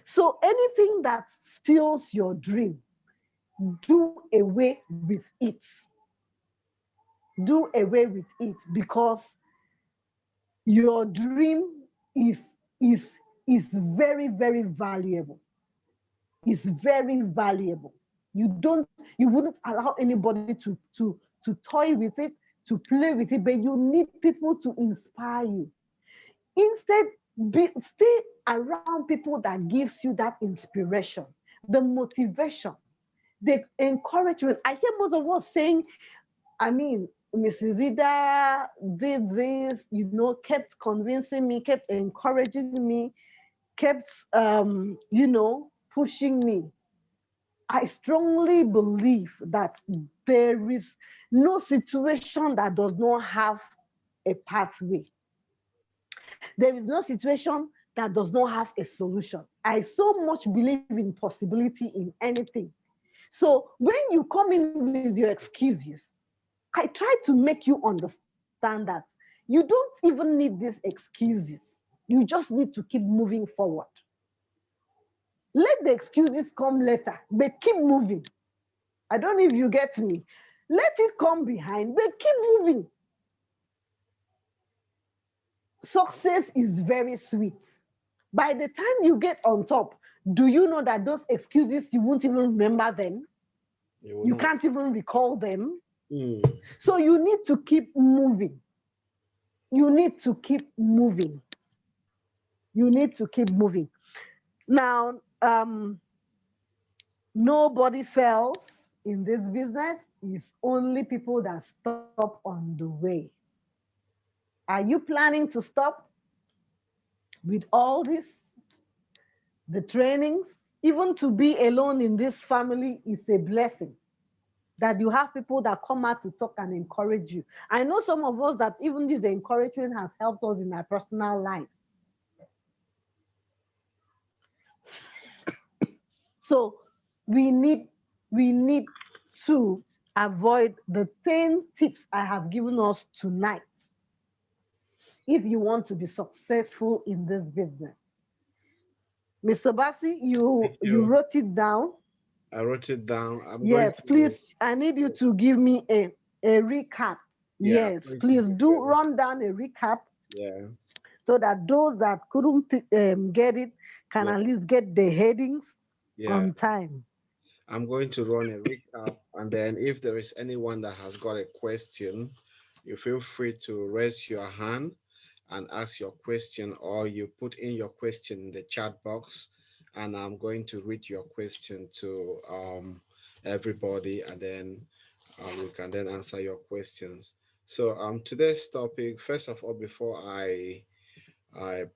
So anything that steals your dream, do away with it. Do away with it because your dream is very, very valuable. It's very valuable. You wouldn't allow anybody to toy with it, to play with it, but you need people to inspire you. Instead, stay around people that gives you that inspiration, the motivation, the encouragement. I hear most of us saying, Mrs. Idara did this, kept convincing me, kept encouraging me, kept, pushing me. I strongly believe that there is no situation that does not have a pathway. There is no situation that does not have a solution. I so much believe in possibility in anything. So when you come in with your excuses, I try to make you understand that you don't even need these excuses. You just need to keep moving forward. Let the excuses come later, but keep moving. I don't know if you get me. Let it come behind, but keep moving. Success is very sweet. By the time you get on top, do you know that those excuses, you won't even remember them? You can't even recall them. So you need to keep moving. You need to keep moving. You need to keep moving. Now, nobody fails in this business is only people that stop on the way. Are you planning to stop with all this, the trainings? Even to be alone in this family is a blessing. That you have people that come out to talk and encourage you. I know some of us that even this encouragement has helped us in our personal lives. So we need we need to avoid the 10 tips I have given us tonight if you want to be successful in this business. Mr. Bassi, Thank you you. wrote it down. I wrote it down. I'm going Yes, to, please. I need you to give me a recap. yeah, I'm Yes, going to please give you do a link. run down a recap Yeah, so that those that couldn't get it can yeah, at least get the headings yeah. on time. I'm going to run a recap, and then if there is anyone that has got a question, you feel free to raise your hand and ask your question, or you put in your question in the chat box, and I'm going to read your question to everybody, and then we can then answer your questions. So today's topic, first of all, before I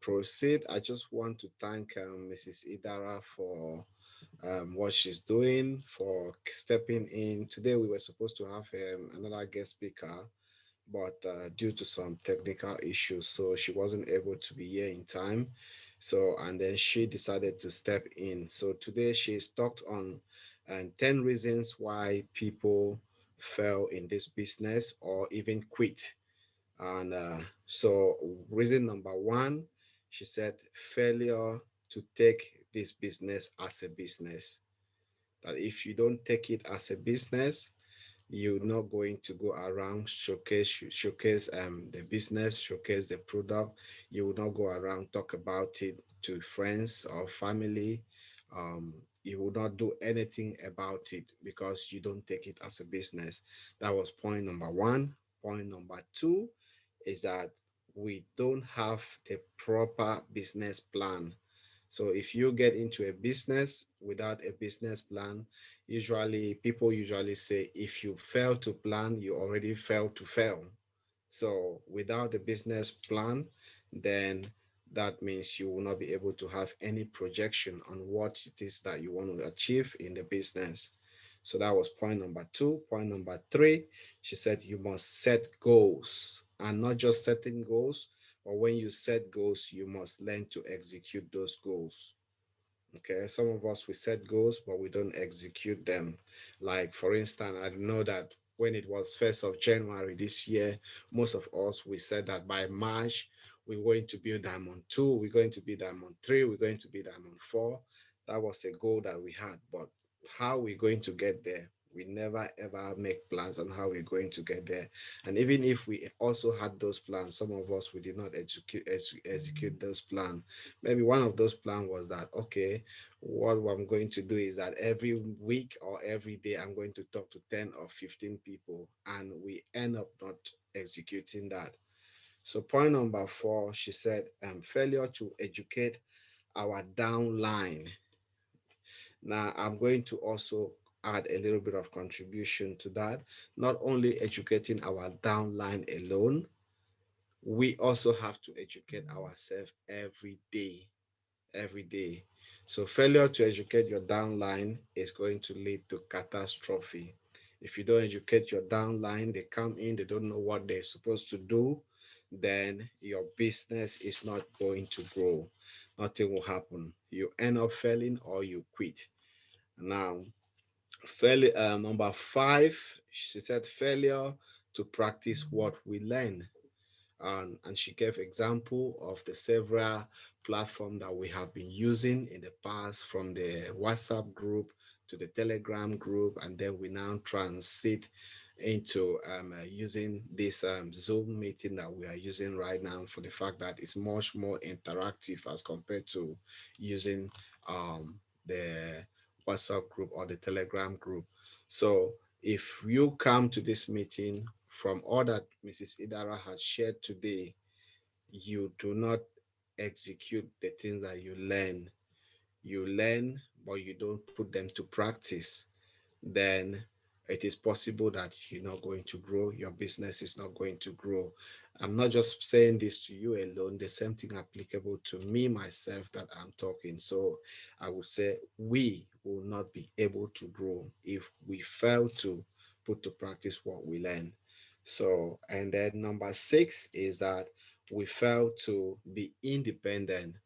proceed, I just want to thank Mrs. Idara for what she's doing, for stepping in. Today we were supposed to have another guest speaker, but due to some technical issues, so she wasn't able to be here in time. So, and then she decided to step in. So today she's talked on 10 reasons why people fail in this business or even quit. And so, reason number one, she said, failure to take this business as a business. That if you don't take it as a business, you're not going to go around showcase the business, showcase the product. You will not go around talk about it to friends or family. You will not do anything about it because you don't take it as a business. That was point number one. Point number two is that we don't have the proper business plan. So if you get into a business without a business plan, usually people usually say if you fail to plan, you already fail to fail. So without a business plan, then that means you will not be able to have any projection on what it is that you want to achieve in the business. So that was point number two. Point number three, she said you must set goals, and not just setting goals, but when you set goals, you must learn to execute those goals. Okay, some of us we set goals, but we don't execute them. Like for instance, I know that when it was 1st of January this year, most of us we said that by March we're going to build Diamond 2, we're going to be Diamond 3, we're going to be Diamond 4. That was a goal that we had, but how we're going to get there, we never ever make plans on how we're going to get there. And even if we also had those plans, some of us we did not execute those plans. Maybe one of those plans was that, okay, what I'm going to do is that every week or every day I'm going to talk to 10 or 15 people, and we end up not executing that. So point number four, she said, failure to educate our downline. Now I'm going to also add a little bit of contribution to that. Not only educating our downline alone, we also have to educate ourselves every day. So failure to educate your downline is going to lead to catastrophe. If you don't educate your downline, they come in, they don't know what they're supposed to do, then your business is not going to grow. Nothing will happen. You end up failing or you quit. Now, failure number five, she said failure to practice what we learn, and she gave example of the several platform that we have been using in the past, from the WhatsApp group to the Telegram group, and then we now transit into using this Zoom meeting that we are using right now, for the fact that it's much more interactive as compared to using the WhatsApp group or the Telegram group. So if you come to this meeting, from all that Mrs. Idara has shared today, you do not execute the things that you learn. You learn, but you don't put them to practice. Then it is possible that you're not going to grow, your business is not going to grow. I'm not just saying this to you alone, the same thing applicable to me, myself, that I'm talking. So I would say we will not be able to grow if we fail to put to practice what we learn. So, and then number six is that we fail to be independent.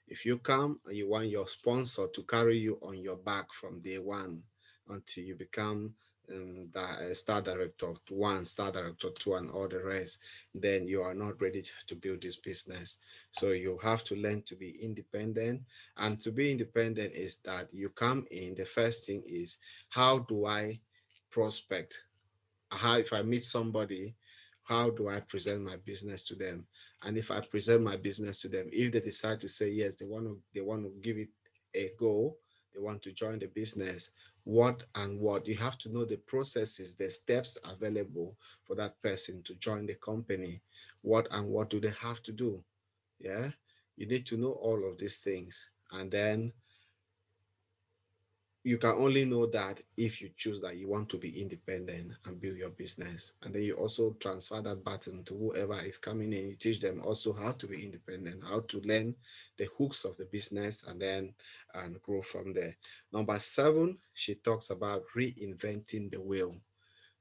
If you come and you want your sponsor to carry you on your back from day one until you become the star director one, star director two, and all the rest, then you are not ready to build this business. So you have to learn to be independent. And to be independent is that you come in, the first thing is, how do I prospect? How, if I meet somebody, how do I present my business to them? And if I present my business to them, if they decide to say yes, they want to give it a go, they want to join the business, what and what, you have to know the processes, the steps available for that person to join the company. What and what do they have to do? Yeah, you need to know all of these things. And then you can only know that if you choose that you want to be independent and build your business. And then you also transfer that baton to whoever is coming in. You teach them also how to be independent, how to learn the hooks of the business, and then and grow from there. Number seven, she talks about reinventing the wheel.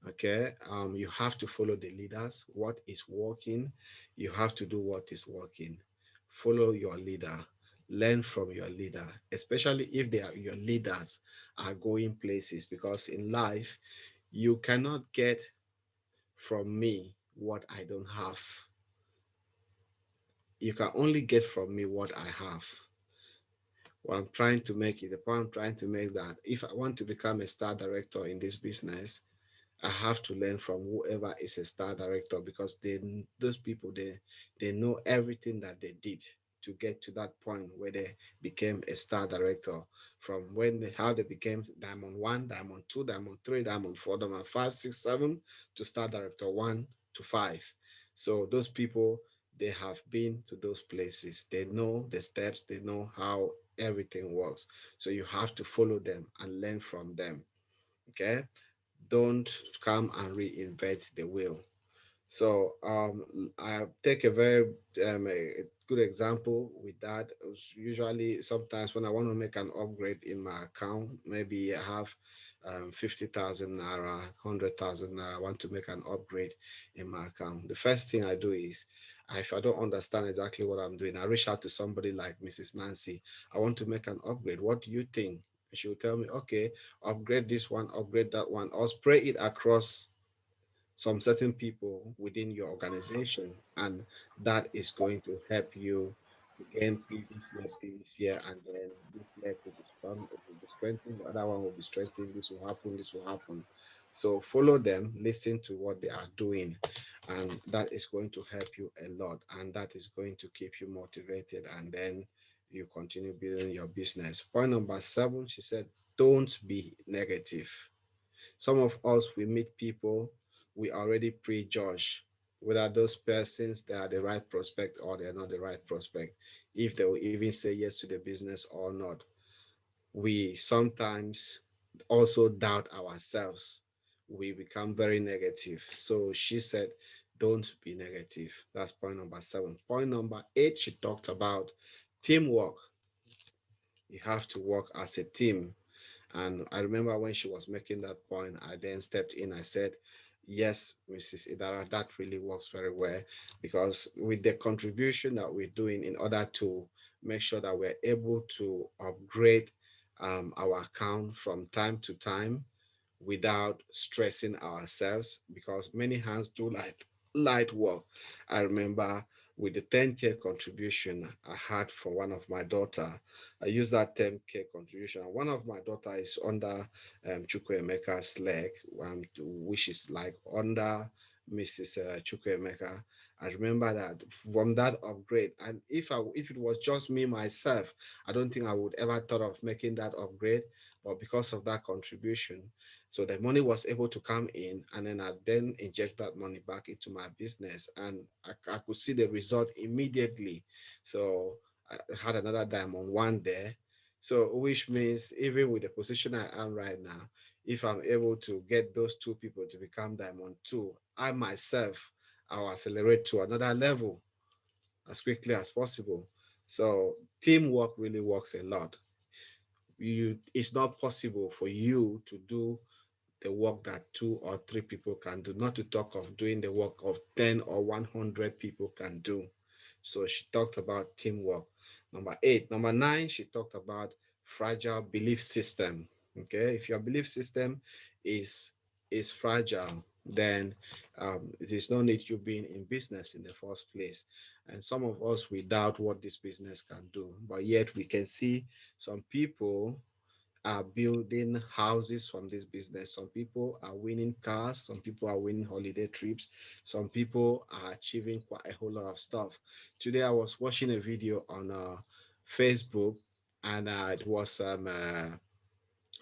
Okay, you have to follow the leaders, what is working, you have to do what is working. Follow your leader, learn from your leader, especially if they are your leaders are going places, because in life you cannot get from me what I don't have. You can only get from me what I have. What I'm trying to make is the point I'm trying to make, that if I want to become a star director in this business, I have to learn from whoever is a star director, because those people, they know everything that they did to get to that point where they became a star director. From how they became diamond one, diamond two, diamond three, diamond four, diamond five, six, seven, to star director one to five. So those people, they have been to those places. They know the steps. They know how everything works. So you have to follow them and learn from them. Okay, don't come and reinvent the wheel. So I take a very a good example with that. Usually, sometimes when I want to make an upgrade in my account, maybe I have 50,000 naira, 100,000 naira. I want to make an upgrade in my account. The first thing I do is, if I don't understand exactly what I'm doing, I reach out to somebody like Mrs. Nancy. I want to make an upgrade. What do you think? She will tell me, okay, upgrade this one, upgrade that one, or spray it across some certain people within your organization, and that is going to help you to gain this year, and then this leg will be strong, it will be strengthened, the other one will be strengthened, this will happen, this will happen. So follow them, listen to what they are doing, and that is going to help you a lot, and that is going to keep you motivated, and then you continue building your business. Point number seven, she said, don't be negative. Some of us, we meet people, we already prejudge whether those persons, they are the right prospect or they're not the right prospect, if they will even say yes to the business or not. We sometimes also doubt ourselves. We become very negative. So she said, don't be negative. That's point number seven. Point number eight, she talked about teamwork. You have to work as a team. And I remember when she was making that point, I then stepped in. I said, yes, Mrs. Idara, that really works very well, because with the contribution that we're doing in order to make sure that we're able to upgrade our account from time to time without stressing ourselves, because many hands do light work. I remember with the 10K contribution I had for one of my daughter, I used that 10K contribution. One of my daughter is under Chukwuemeka's leg, which is like under Mrs. Chukwuemeka. I remember that from that upgrade, and if it was just me myself, I don't think I would ever thought of making that upgrade. But because of that contribution, so the money was able to come in, and then I then inject that money back into my business, and I could see the result immediately. So I had another diamond one there. So which means even with the position I am right now, If I'm able to get those 2 people to become diamond 2, I myself, I'll accelerate to another level as quickly as possible. So teamwork really works a lot. It's not possible for you to do the work that 2 or 3 people can do, not to talk of doing the work of 10 or 100 people can do. So she talked about teamwork. Number 8. Number 9, she talked about fragile belief system. Okay, if your belief system is fragile, then there's no need you being in business in the first place. And some of us, we doubt what this business can do, but yet we can see some people are building houses from this business. Some people are winning cars. Some people are winning holiday trips. Some people are achieving quite a whole lot of stuff. Today, I was watching a video on Facebook, and it was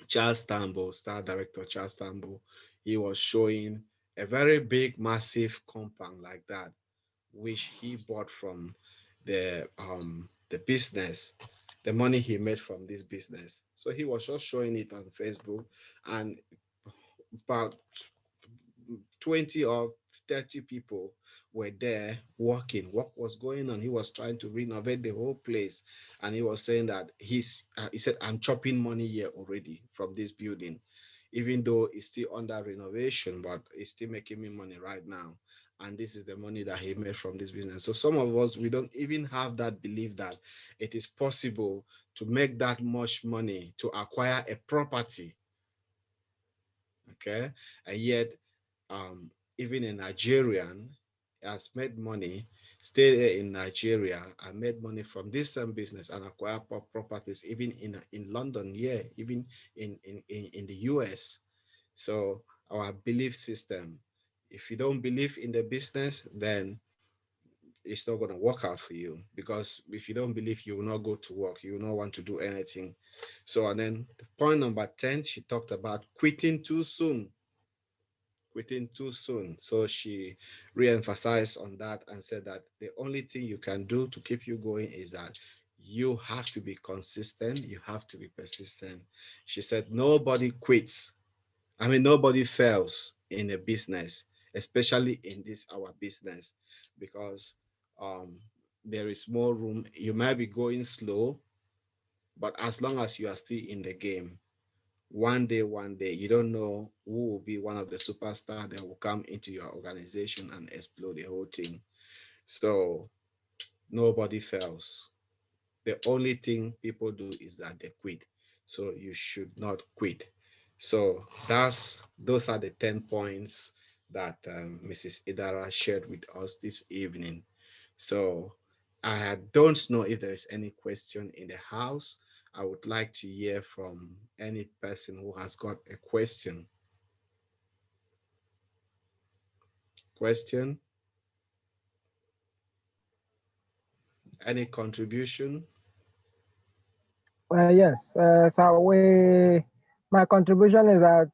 Charles Tambo, star director Charles Tambo. He was showing a very big, massive compound like that, which he bought from the business, the money he made from this business. So he was just showing it on Facebook, and about 20 or 30 people were there working. What was going on? He was trying to renovate the whole place, and he was saying that he said, I'm chopping money here already from this building, even though it's still under renovation, but it's still making me money right now. And this is the money that he made from this business. So some of us, we don't even have that belief that it is possible to make that much money to acquire a property. Okay. And yet, even a Nigerian has made money, stayed in Nigeria and made money from this same business and acquire properties, even in London, yeah, even in the US. So our belief system, if you don't believe in the business, then it's not going to work out for you, because if you don't believe, you will not go to work, you will not want to do anything. So, and then point number 10, she talked about quitting too soon. Quitting too soon. So she re-emphasized on that and said that the only thing you can do to keep you going is that you have to be consistent, you have to be persistent. She said nobody quits. I mean, nobody fails in a business, especially in this our business, because um, there is more room. You might be going slow, but as long as you are still in the game, one day, you don't know who will be one of the superstars that will come into your organization and explode the whole thing. So nobody fails. The only thing people do is that they quit. So you should not quit. So those are the 10 points that Mrs. Idara shared with us this evening. So I don't know if there is any question in the house. I would like to hear from any person who has got a question. Question? Any contribution? Yes. So my contribution is that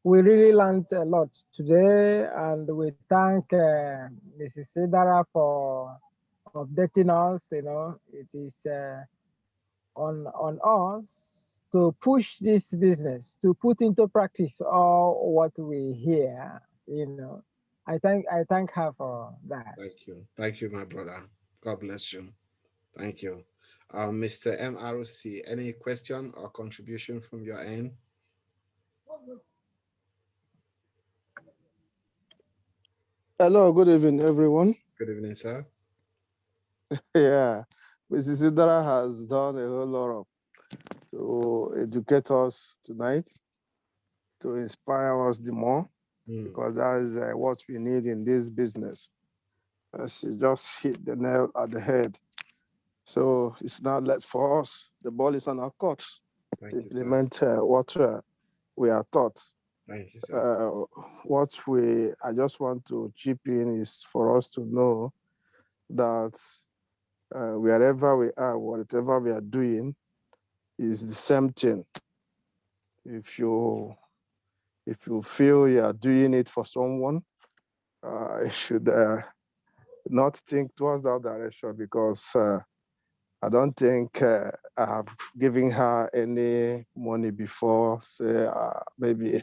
we really learned a lot today, and we thank Mrs. Idara for updating us. You know, it is on us to push this business, to put into practice all what we hear. You know, I thank her for that. Thank you, my brother. God bless you. Thank you. Mr. MRC, any question or contribution from your end? Hello, good evening, everyone. Good evening, sir. Yeah, Mrs. Idara has done a whole lot of to educate us tonight, to inspire us the more, because that is what we need in this business. She just hit the nail at the head. So it's now left for us. The ball is on our court to implement what we are taught. Thank you, sir. I just want to chip in is for us to know that wherever we are, whatever we are doing is the same thing. If you feel you are doing it for someone, you should not think towards that direction, because I don't think I have given her any money before. Say maybe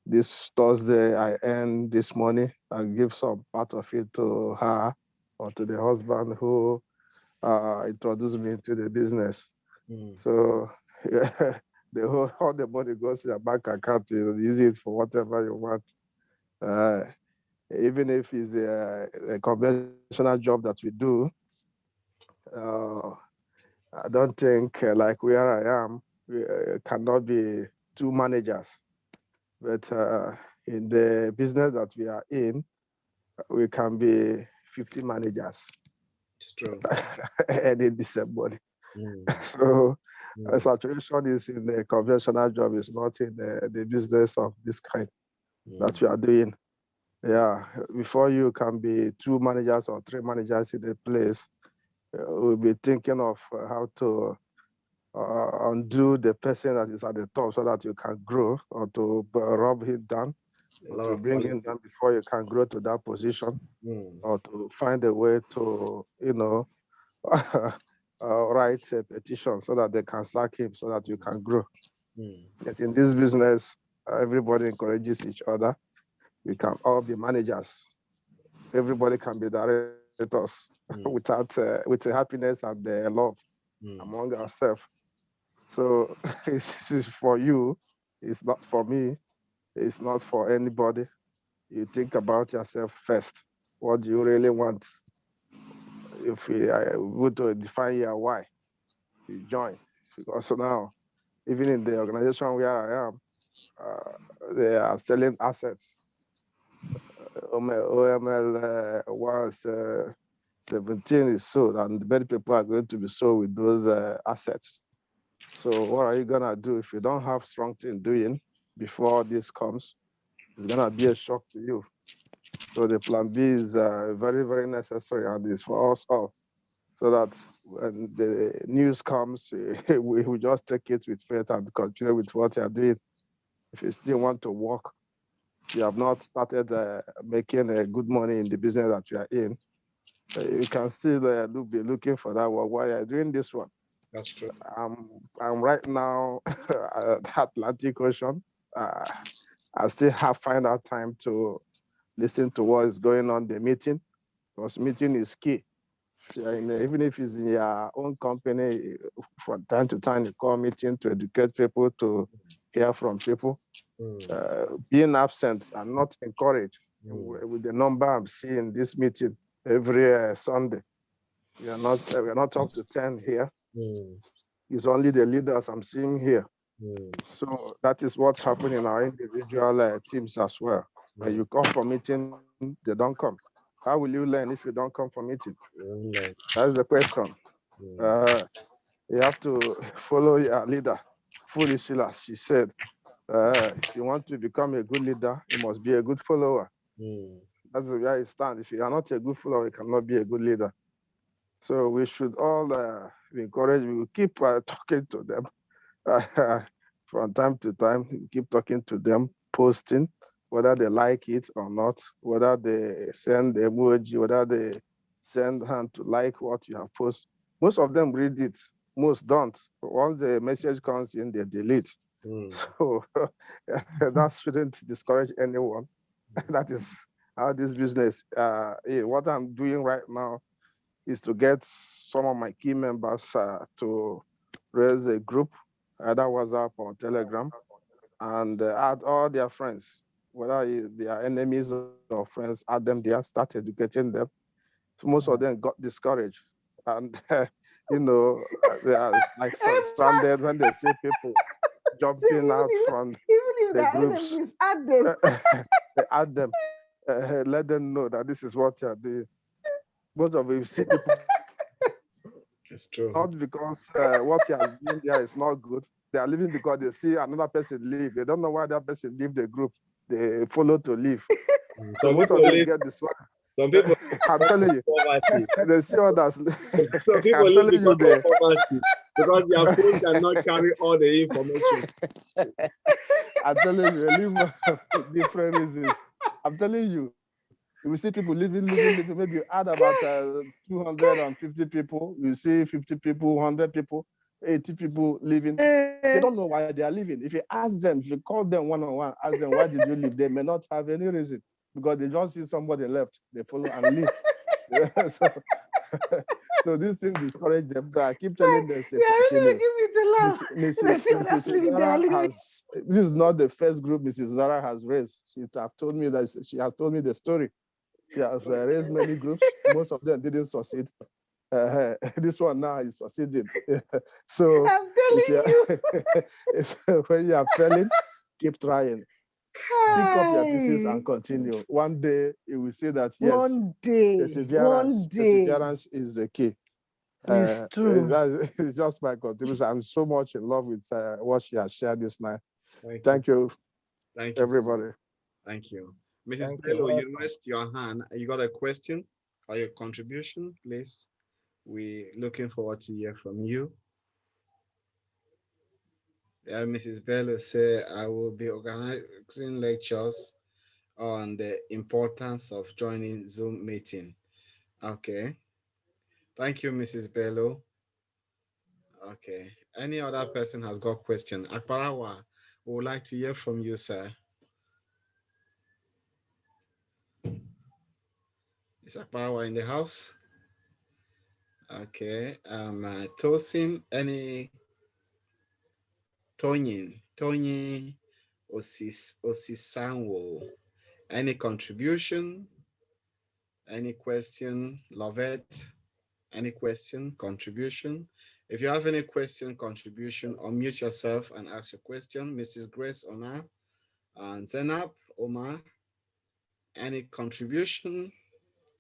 this Thursday I earn this money. I give some part of it to her or to the husband who introduced me to the business. So yeah, all the money goes to the bank account. You use it for whatever you want. Even if it's a conventional job that we do, uh, I don't think like where I am, we cannot be two managers. But in the business that we are in, we can be 50 managers. It's true. And in December. So saturation is in the conventional job, is not in the business of this kind that we are doing. Yeah, before you can be two managers or three managers in a place, we'll be thinking of how to undo the person that is at the top so that you can grow, or to rub him down, or to bring him down before you can grow to that position, or to find a way to, write a petition so that they can sack him so that you can grow. But in this business, everybody encourages each other. We can all be managers. Everybody can be directors without with the happiness and the love among ourselves. So this is for you. It's not for me. It's not for anybody. You think about yourself first. What do you really want? If we would to define your why, you join. Because so now, even in the organization where I am, they are selling assets. OML was 17 is sold, and many people are going to be sold with those assets. So what are you gonna do if you don't have strong thing doing before this comes? It's gonna be a shock to you. So the plan B is very, very necessary, and it's for us all, so that when the news comes, we just take it with faith and continue with what you are doing. If you still want to work, if you have not started making good money in the business that you are in, you can still be looking for that work while you're doing this one. That's true. I'm right now at the Atlantic Ocean. I still find out time to listen to what is going on in the meeting, because meeting is key. So, even if it's in your own company, from time to time, you call meeting to educate people, to hear from people. Being absent and not encouraged with the number I'm seeing this meeting every Sunday. We're not up to 10 here. It's only the leaders I'm seeing here. So that is what's happening in our individual teams as well. When you call for meeting, they don't come. How will you learn if you don't come for meeting? That's the question. You have to follow your leader. Foolishly, she said, if you want to become a good leader, you must be a good follower. That's where you stand. If you are not a good follower, you cannot be a good leader. So we should all be encouraged. We will keep talking to them from time to time. We keep talking to them, posting, whether they like it or not, whether they send the emoji, whether they send hand to like what you have posted. Most of them read it. Most don't. Once the message comes in, they delete. So that shouldn't discourage anyone. That is how this business, what I'm doing right now is to get some of my key members to raise a group, either WhatsApp or Telegram, and add all their friends, whether they are enemies or friends, add them there, start educating them. So most of them got discouraged. And, they are like stranded when they see people jumping out from the groups. Add them. They add them, let them know that this is what you're doing. Most of you see people. It's true. Not because what you are doing there is not good. They are leaving because they see another person leave. They don't know why that person leave the group. They follow to leave. So most of them get this one. Some people, I'm telling you, poverty. they see others. Some people I'm live telling you, because of poverty, because their phone cannot carry all the information. I'm telling you, they leave for different reasons. I'm telling you, You will see people living. Maybe you add about 250 people. You see 50 people, 100 people, 80 people living. They don't know why they are living. If you ask them, if you call them one-on-one, ask them, why did you leave? They may not have any reason because they just see somebody left. They follow and leave. so, so this thing discourage them. But I keep telling them, say, Yeah, really continue. give me the laugh. Mrs. Idara has, this is not the first group Mrs. Idara has raised. She has told me the story. She has raised many groups. Most of them didn't succeed. This one now is succeeding. So I'm telling you. when you are failing, keep trying. Pick up your pieces and continue. One day you will see that yes, one day perseverance is the key. It's true. It's just my contribution. I'm so much in love with what she has shared this night. Thank you, Thank you, everybody. Thank you. Mrs. Thank Bello, you. you raised your hand. You got a question or your contribution, please? We're looking forward to hear from you. Yeah, Mrs. Bello said, I will be organizing lectures on the importance of joining Zoom meeting. Okay. Thank you, Mrs. Bello. Okay. Any other person has got question? Akparawa, we would like to hear from you, sir. Is Akparawa in the house? Okay. Tosin, any Tony Osisanwo, any contribution? Any question? Lovette, any question, contribution? If you have any question, contribution, unmute yourself and ask your question. Mrs. Grace Ona and Zenab Omar, any contribution?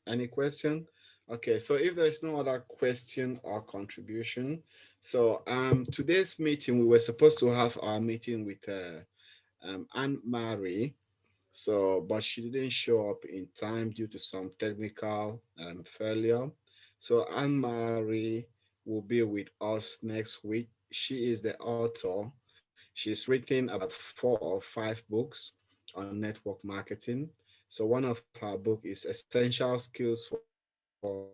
Any question? Okay, so if there is no other question or contribution, so today's meeting, we were supposed to have our meeting with Anne-Marie, so but she didn't show up in time due to some technical failure. So Anne-Marie will be with us next week. She is the author. She's written about 4 or 5 books on network marketing. So one of her book is Essential Skills for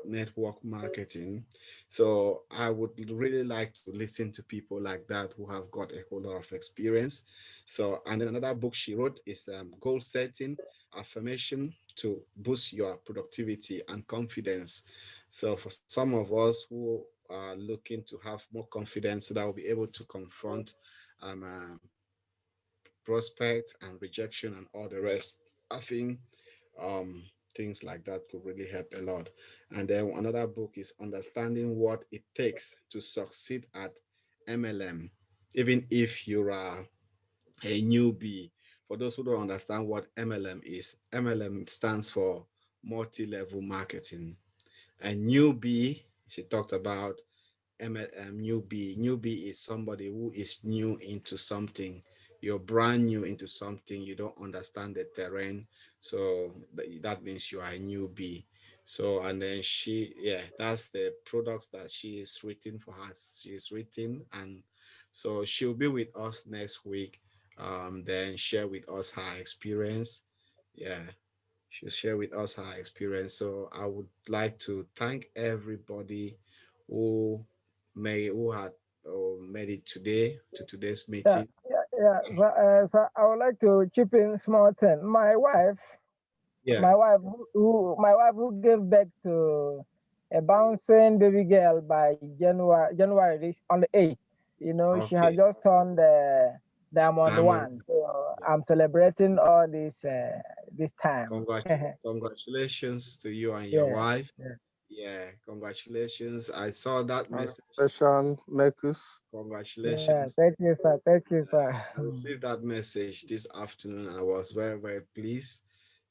Network Marketing. So I would really like to listen to people like that who have got a whole lot of experience. So, and then another book she wrote is Goal Setting Affirmation to Boost Your Productivity and Confidence. So for some of us who are looking to have more confidence so that we'll be able to confront um, uh, prospect and rejection and all the rest, I think things like that could really help a lot. And then another book is Understanding What It Takes to Succeed at MLM, even if you're a newbie. For those who don't understand what MLM is, MLM stands for multi-level marketing. A newbie, she talked about newbie. Newbie is somebody who is new into something. You're brand new into something. You don't understand the terrain, so that means you are a newbie. So and then yeah, that's the products that she is written for us. She's written, and so she'll be with us next week. Then share with us her experience. Yeah, she'll share with us her experience. So I would like to thank everybody who who had made it today to today's Yeah, meeting. yeah. So I would like to chip in small thing. Yeah. My wife who gave birth to a bouncing baby girl by January on the 8th. You know, she has Okay. just turned diamond Diamond. one. So Yeah. I'm celebrating all this time. Congratulations to you and your Yeah, wife. yeah. Yeah. Congratulations. I saw that message. Congratulations, Marcus. Yeah, Congratulations. thank you, sir. Thank you, sir. I received that message this afternoon. I was very, very pleased.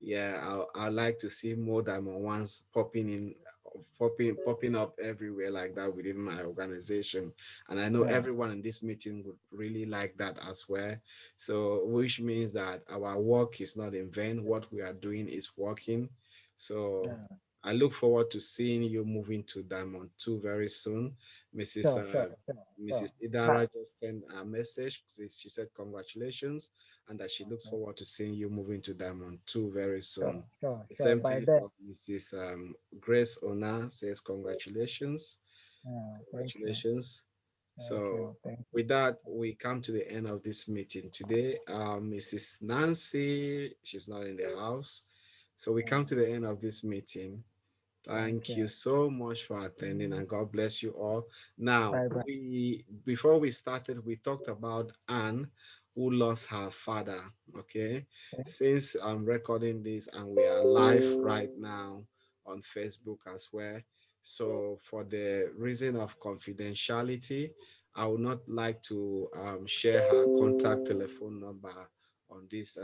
Yeah, I like to see more Diamond Ones popping up everywhere like that within my organization. And I know Yeah, everyone in this meeting would really like that as well. So, which means that our work is not in vain. What we are doing is working. So, yeah. I look forward to seeing you moving to Diamond 2 very soon. Mrs. Sure, sure, sure, sure. Mrs. Idara just sent a message. She said congratulations and that she looks forward to seeing you moving to Diamond 2 very Sure, soon. sure, The sure. same By thing then. for Mrs. Grace Ona says congratulations. Thank you. Congratulations. Thank So you. Thank you. with that, we come to the end of this meeting today. Mrs. Nancy, she's not in the house. So we come to the end of this meeting. Thank Thank you you. so much for attending and God bless you all. Now, Bye bye. we before we started, we talked about Anne who lost her father. Okay. Since I'm recording this and we are live right now on Facebook as well. So for the reason of confidentiality, I would not like to share her contact telephone number on this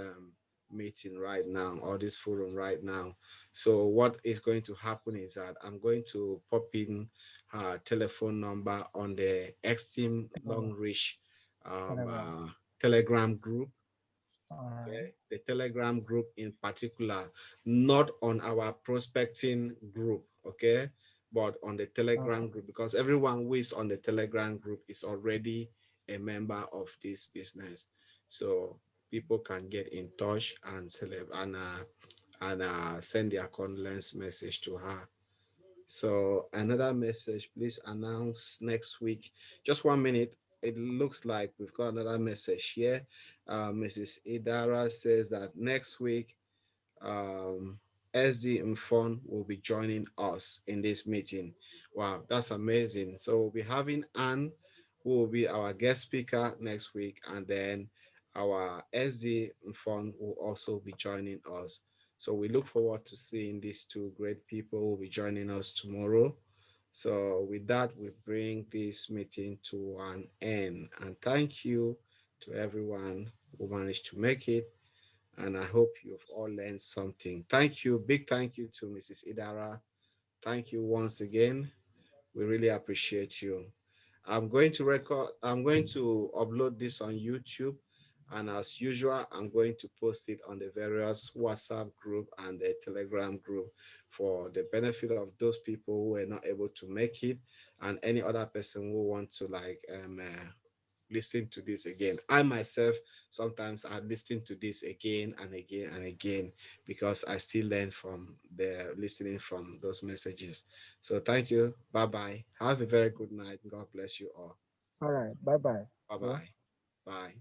meeting right now or this forum right now. So what is going to happen is that I'm going to pop in her telephone number on the Extreme Longrich Whatever. Telegram group. All right. Okay? The Telegram group in particular, not on our prospecting group, okay, but on the All Telegram group because everyone who is on the Telegram group is already a member of this business. So people can get in touch and send their condolence message to her. So another message, please announce next week. Just 1 minute. It looks like we've got another message here. Mrs. Idara says that next week, SD Mfon will be joining us in this meeting. Wow, that's amazing. So we'll be having Anne, who will be our guest speaker next week, and then our SD Mfon will also be joining us. So we look forward to seeing these two great people who will be joining us tomorrow. So with that, we bring this meeting to an end. And thank you to everyone who managed to make it. And I hope you've all learned something. Thank you. Big thank you to Mrs. Idara. Thank you once again. We really appreciate you. I'm going to upload this on YouTube. And as usual, I'm going to post it on the various WhatsApp group and the Telegram group for the benefit of those people who were not able to make it and any other person who want to listen to this again. I myself sometimes I listen to this again and again and again because I still learn from the listening from those messages. So thank you. Bye bye. Have a very good night. God bless you all. right. Bye bye. Bye Yeah. bye. Bye.